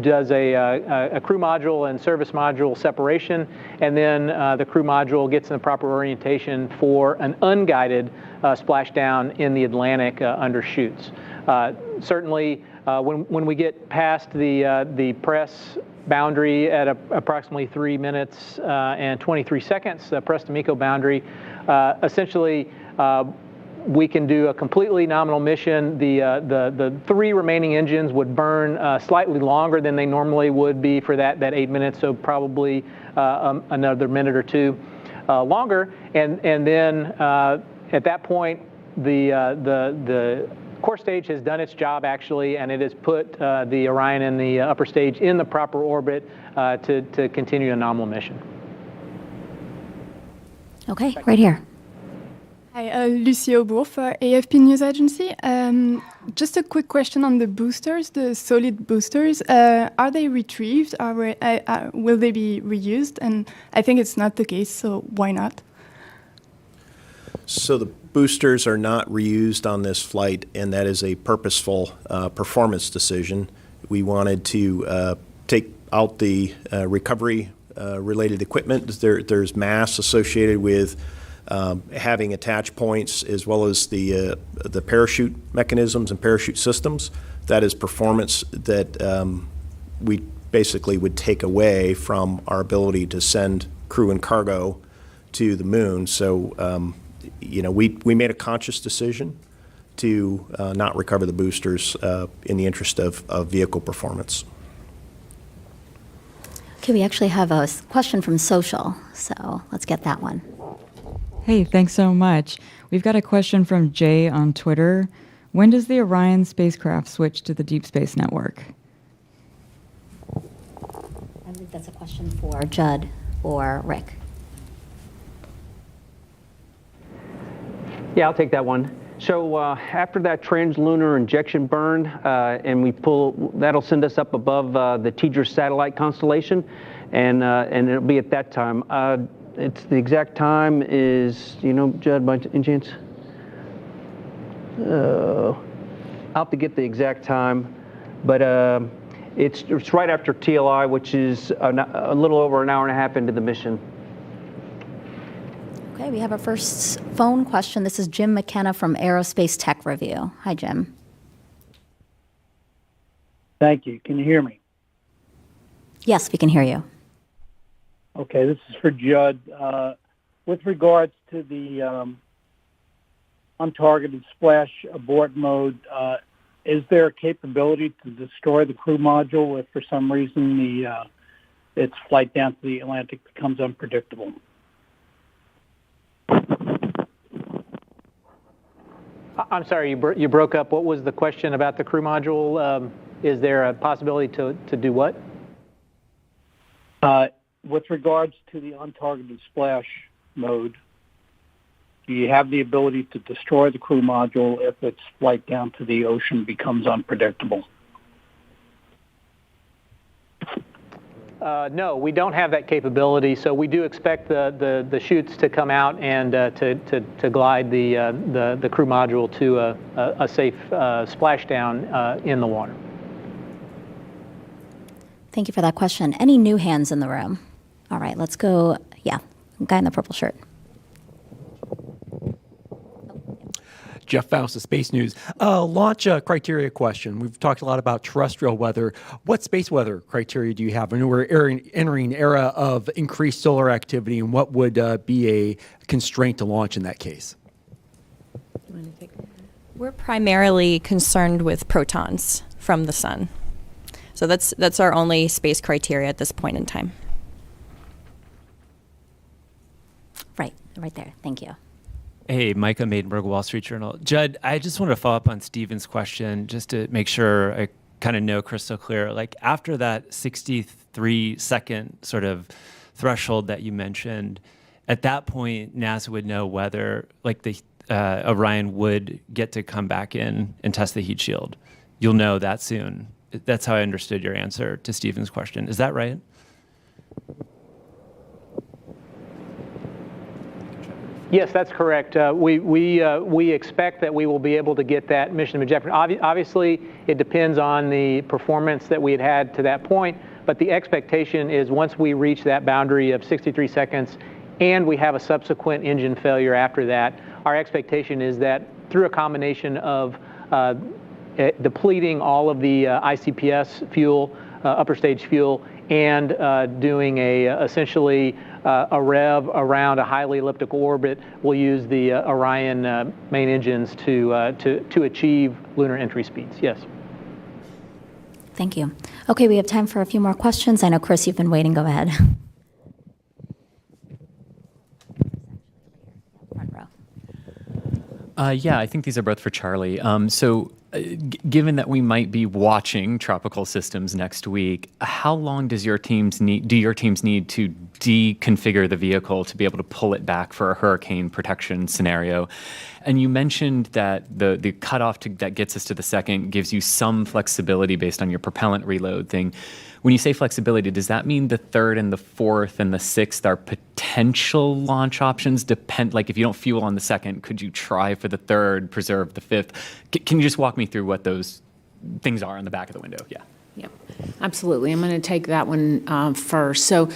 does a crew module and service module separation, and then the crew module gets in the proper orientation for an unguided splashdown in the Atlantic undershoots. Certainly, when we get past the press boundary at approximately 3 minutes and 23 seconds, the press to MECO boundary, essentially we can do a completely nominal mission. The 3 remaining engines would burn slightly longer than they normally would be for that 8 minutes, so probably another minute or 2 longer. And then at that point, the core stage has done its job actually, and it has put the Orion and the upper stage in the proper orbit to continue a nominal mission. Okay, right here. Hi, Lucie Aubour for AFP News Agency. Just a quick question on the boosters, the solid boosters. Are they retrieved? Will they be reused? And I think it's not the case, so why not? So the boosters are not reused on this flight, and that is a purposeful performance decision. We wanted to take out the recovery-related equipment. There's mass associated with having attach points, as well as the parachute mechanisms and parachute systems. That is performance that we basically would take away from our ability to send crew and cargo to the moon. So, we made a conscious decision to not recover the boosters in the interest of vehicle performance. Okay, we actually have a question from social, so let's get that one. Hey, thanks so much. We've got a question from Jay on Twitter. When does the Orion spacecraft switch to the Deep Space Network? I believe that's a question for Judd or Rick. Yeah, I'll take that one. So after that translunar injection burn, and we pull, that'll send us up above the TDRS satellite constellation, and it'll be at that time. It's the exact time is, Judd, by any chance? I'll have to get the exact time, but it's right after TLI, which is a little over an hour and a half into the mission. Okay, we have our first phone question. This is Jim McKenna from Aerospace Tech Review. Hi, Jim. Thank you. Can you hear me? Yes, we can hear you. Okay, this is for Judd. With regards to the untargeted splash abort mode, is there a capability to destroy the crew module if for some reason its flight down to the Atlantic becomes unpredictable? I'm sorry, you broke up. What was the question about the crew module? Is there a possibility to do what? With regards to the untargeted splash mode, do you have the ability to destroy the crew module if its flight down to the ocean becomes unpredictable? No, we don't have that capability. So we do expect the chutes to come out and to glide the crew module to a safe splashdown in the water. Thank you for that question. Any new hands in the room? All right, let's go. Yeah, Guy in the purple shirt. Jeff Faust of Space News. Launch criteria question. We've talked a lot about terrestrial weather. What space weather criteria do you have? I know we're entering an era of increased solar activity, and what would be a constraint to launch in that case? We're primarily concerned with protons from the sun. So that's our only space criteria at this point in time. Right there. Thank you. Hey, Micah Maidenberg, Wall Street Journal. Judd, I just wanted to follow up on Stephen's question just to make sure I kind of know crystal clear. Like after that 63-second sort of threshold that you mentioned, at that point, NASA would know whether like the Orion would get to come back in and test the heat shield. You'll know that soon. That's how I understood your answer to Stephen's question. Is that right? Yes, that's correct. We expect that we will be able to get that mission ejected. Obviously, it depends on the performance that we had to that point, but the expectation is once we reach that boundary of 63 seconds and we have a subsequent engine failure after that, our expectation is that through a combination of depleting all of the ICPS fuel, upper stage fuel, and doing essentially a rev around a highly elliptical orbit, we'll use the Orion main engines to achieve lunar entry speeds. Yes. Thank you. Okay, we have time for a few more questions. I know, Chris, you've been waiting. Go ahead. Front row. Yeah, I think these are both for Charlie. Given that we might be watching tropical systems next week, how long does your teams need to deconfigure the vehicle to be able to pull it back for a hurricane protection scenario? And you mentioned that the cutoff that gets us to the second gives you some flexibility based on your propellant reload thing. When you say flexibility, does that mean the third and the fourth and the sixth are potential launch options? Like if you don't fuel on the second, could you try for the third, preserve the fifth? Can you just walk me through what those things are on the back of the window? Yeah. Yep, absolutely. I'm going to take that one first. So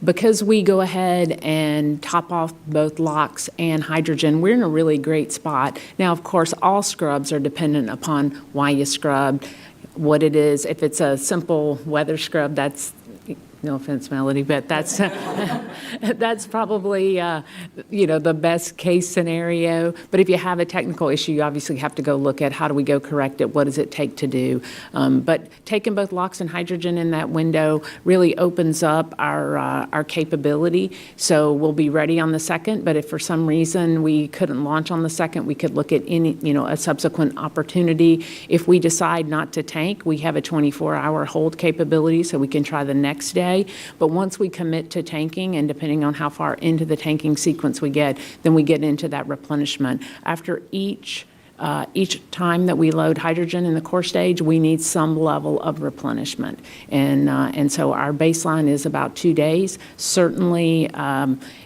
because we go ahead and top off both LOX and hydrogen, we're in a really great spot. Now, of course, all scrubs are dependent upon why you scrubbed, what it is. If it's a simple weather scrub, that's, no offense, Melody, but that's that's probably the best case scenario. But if you have a technical issue, you obviously have to go look at how do we go correct it, what does it take to do. But taking both LOX and hydrogen in that window really opens up our capability. So we'll be ready on the second, but if for some reason we couldn't launch on the second, we could look at a subsequent opportunity. If we decide not to tank, we have a 24-hour hold capability, so we can try the next day. But once we commit to tanking, and depending on how far into the tanking sequence we get, then we get into that replenishment. After each time that we load hydrogen in the core stage, we need some level of replenishment. And so our baseline is about 2 days. Certainly,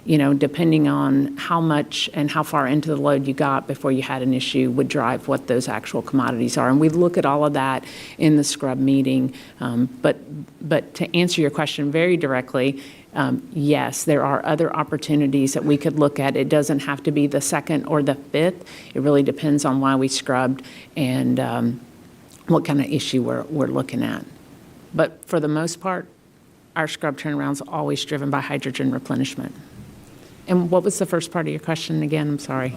depending on how much and how far into the load you got before you had an issue would drive what those actual commodities are. And we look at all of that in the scrub meeting. But to answer your question very directly, yes, there are other opportunities that we could look at. It doesn't have to be the second or the fifth. It really depends on why we scrubbed and what kind of issue we're looking at. But for the most part, our scrub turnaround is always driven by hydrogen replenishment. And what was the first part of your question again? I'm sorry.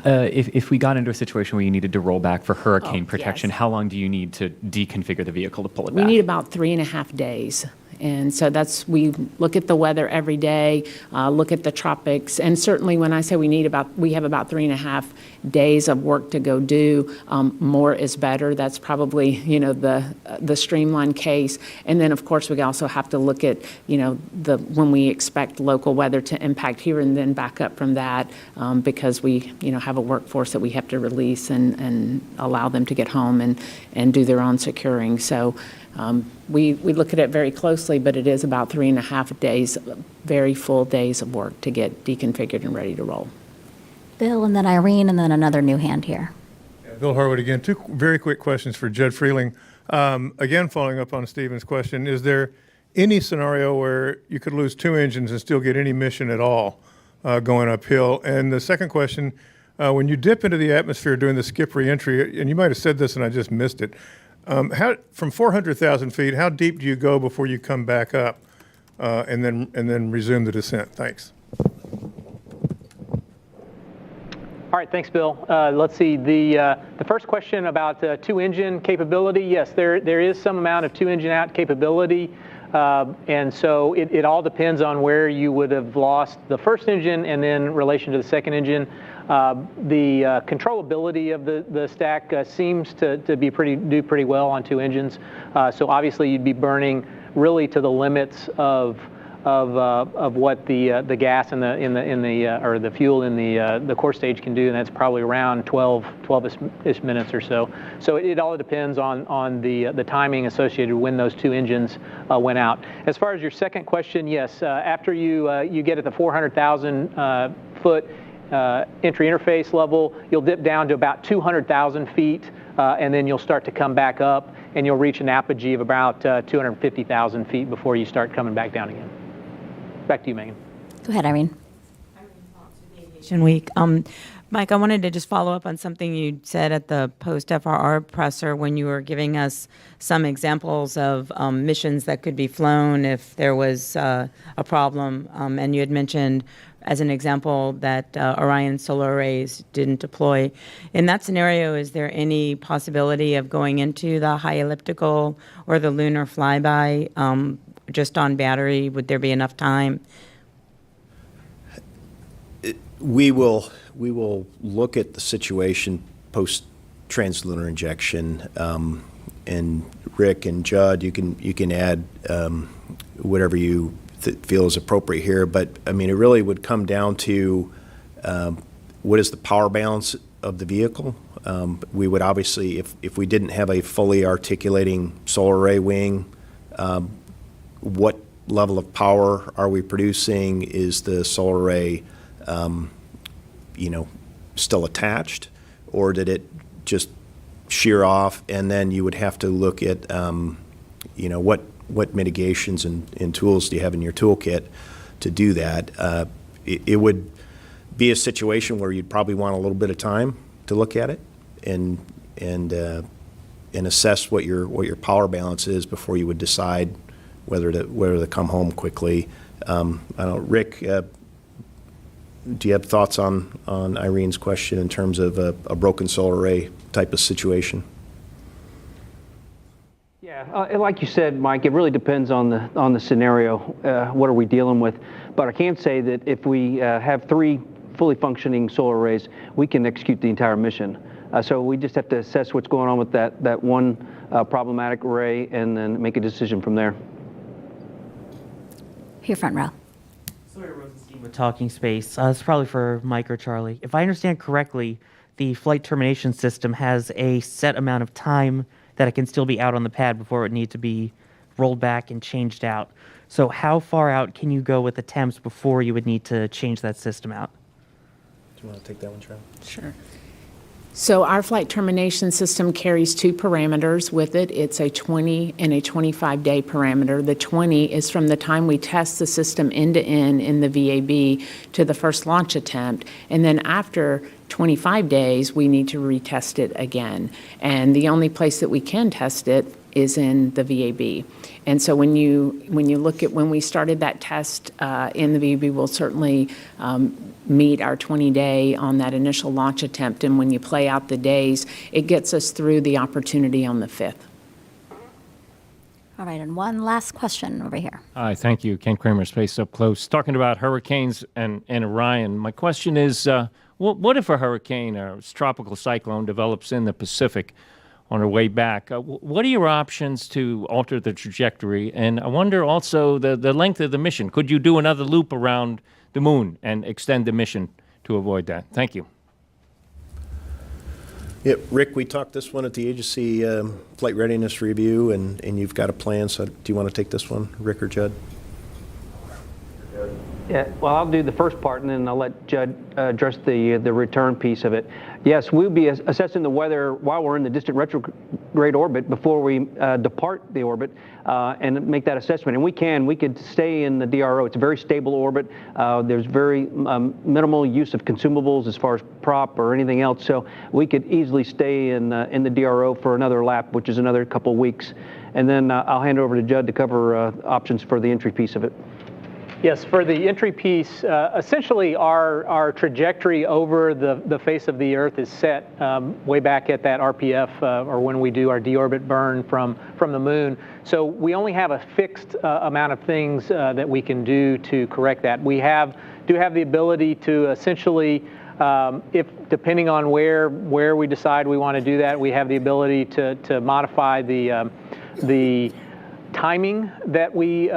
If we got into a situation where you needed to roll back for hurricane protection, yes. How long do you need to deconfigure the vehicle to pull it back? We need about 3.5 days. And so we look at the weather every day, look at the tropics, and certainly when I say we have about 3.5 days of work to go do, more is better. That's probably, the streamlined case. And then of course we also have to look at, when we expect local weather to impact here and then back up from that, because we, have a workforce that we have to release and allow them to get home and do their own securing. So we look at it very closely, but it is about 3.5 days, very full days of work to get deconfigured and ready to roll. Bill, and then Irene, and then another new hand here. Bill Harwood again. Two very quick questions for Judd Freeling. Again, following up on Stephen's question, is there any scenario where you could lose 2 engines and still get any mission at all going uphill? And the second question, when you dip into the atmosphere doing the skip reentry, and you might have said this and I just missed it, from 400,000 feet, how deep do you go before you come back up and then resume the descent? Thanks. All right, thanks, Bill. Let's see, the first question about 2-engine capability. Yes, there is some amount of 2-engine out capability, and so it all depends on where you would have lost the first engine and then in relation to the second engine. The controllability of the stack seems to do pretty well on 2 engines. So obviously you'd be burning really to the limits of what the gas or the fuel in the core stage can do, and that's probably around 12-ish minutes or so. So it all depends on the timing associated when those 2 engines went out. As far as your second question, yes, after you get at the 400,000 foot entry interface level, you'll dip down to about 200,000 feet, and then you'll start to come back up, and you'll reach an apogee of about 250,000 feet before you start coming back down again. Back to you, Megan. Go ahead, Irene. Week. Mike, I wanted to just follow up on something you said at the post-FRR presser when you were giving us some examples of missions that could be flown if there was a problem. And you had mentioned, as an example, that Orion solar arrays didn't deploy. In that scenario, is there any possibility of going into the high elliptical or the lunar flyby just on battery? Would there be enough time? We will look at the situation post translunar injection, and Rick and Judd, you can add whatever you feel is appropriate here. But I mean, it really would come down to what is the power balance of the vehicle. We would obviously, if we didn't have a fully articulating solar array wing, what level of power are we producing? Is the solar array still attached, or did it just shear off? And then you would have to look at, what mitigations and tools do you have in your toolkit to do that. It would be a situation where you'd probably want a little bit of time to look at it and assess what your power balance is before you would decide whether to come home quickly. I don't know, Rick, do you have thoughts on Irene's question in terms of a broken solar array type of situation? Yeah, like you said, Mike, it really depends on the scenario. What are we dealing with? But I can say that if we have 3 fully functioning solar arrays, we can execute the entire mission. So we just have to assess what's going on with that one problematic array and then make a decision from there. Here, front row. With Talking Space. It's probably for Mike or Charlie. If I understand correctly, the flight termination system has a set amount of time that it can still be out on the pad before it needs to be rolled back and changed out. So how far out can you go with attempts before you would need to change that system out? Do you want to take that one, Charlie? Sure. So our flight termination system carries 2 parameters with it. It's a 20 and a 25-day parameter. The 20 is from the time we test the system end-to-end in the VAB to the first launch attempt, and then after 25 days, we need to retest it again. And the only place that we can test it is in the VAB. And so when you look at when we started that test in the VAB, we'll certainly meet our 20-day on that initial launch attempt. And when you play out the days, it gets us through the opportunity on the 5th. All right, and one last question over here. Hi, thank you. Ken Kramer, Space Up Close. Talking about hurricanes and Orion, my question is, what if a hurricane or tropical cyclone develops in the Pacific on our way back? What are your options to alter the trajectory? And I wonder also the length of the mission. Could you do another loop around the moon and extend the mission to avoid that? Thank you. Yeah, Rick, we talked this one at the agency flight readiness review, and you've got a plan. So do you want to take this one, Rick or Judd? Yeah, well, I'll do the first part, and then I'll let Judd address the return piece of it. Yes, we'll be assessing the weather while we're in the distant grade orbit before we depart the orbit and make that assessment. And we could stay in the DRO. It's a very stable orbit. There's very minimal use of consumables as far as prop or anything else. So we could easily stay in the DRO for another lap, which is another couple of weeks. And then I'll hand it over to Judd to cover options for the entry piece of it. Yes, for the entry piece, essentially our trajectory over the face of the Earth is set way back at that RPF or when we do our deorbit burn from the moon. So we only have a fixed amount of things that we can do to correct that. We do have the ability to essentially, if depending on where we decide we want to do that, we have the ability to modify the timing that we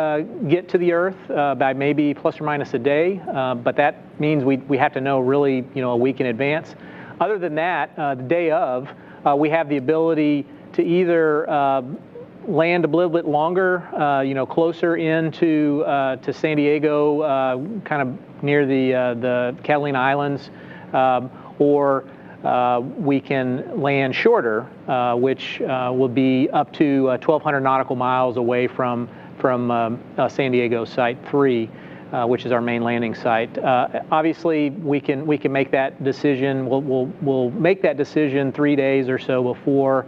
get to the Earth by maybe plus or minus a day, but that means we have to know really a week in advance. Other than that, the day of, we have the ability to either land a little bit longer, closer into to San Diego, kind of near the Catalina Islands, or we can land shorter, which will be up to 1,200 nautical miles away from San Diego Site 3, which is our main landing site. Obviously, we can make that decision. We'll make that decision 3 days or so before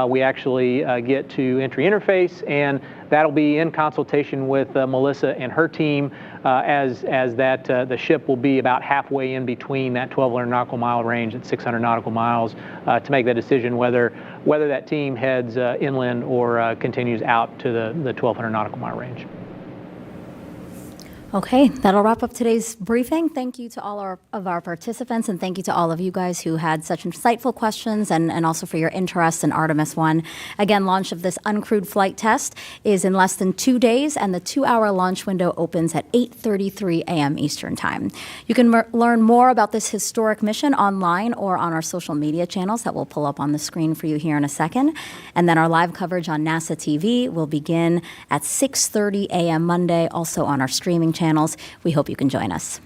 we actually get to entry interface, and that'll be in consultation with Melissa and her team, as that the ship will be about halfway in between that 1,200 nautical mile range at 600 nautical miles to make that decision whether that team heads inland or continues out to the 1,200 nautical mile range. Okay, that'll wrap up today's briefing. Thank you to all of our participants, and thank you to all of you guys who had such insightful questions and also for your interest in Artemis 1. Again, launch of this uncrewed flight test is in less than 2 days, and the 2-hour launch window opens at 8:33 a.m. Eastern Time. You can learn more about this historic mission online or on our social media channels that will pull up on the screen for you here in a second. And then our live coverage on NASA TV will begin at 6:30 a.m. Monday, also on our streaming channels. We hope you can join us.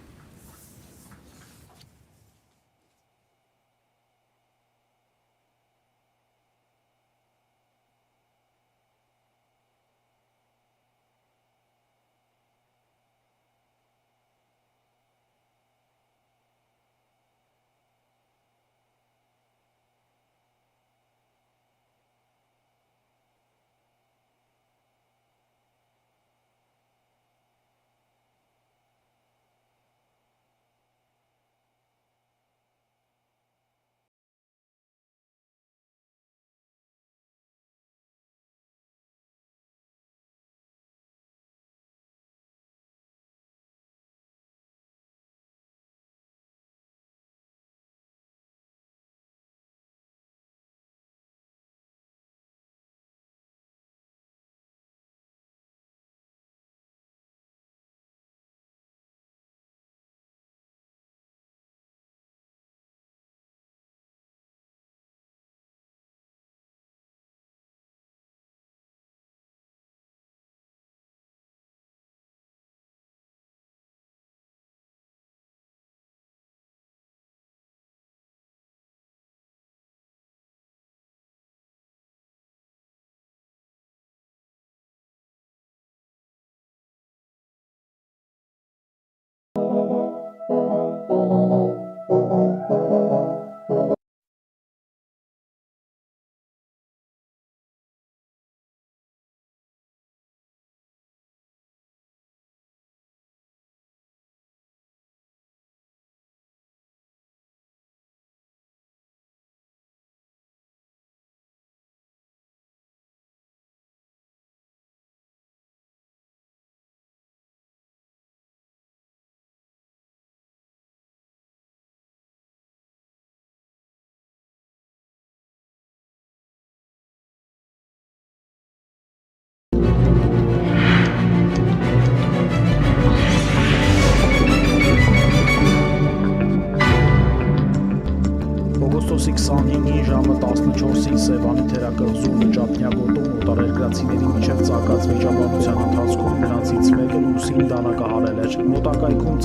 Օգոստոսի 25-ի ժամը 14-ին Սևանի թերակղզու վճապնյա գոտում օտարերկրացիների միջև ծագած վիճաբանության ընթացքում նրանցից մեկը լուսին դանակահարել էր։ Մոտակայքում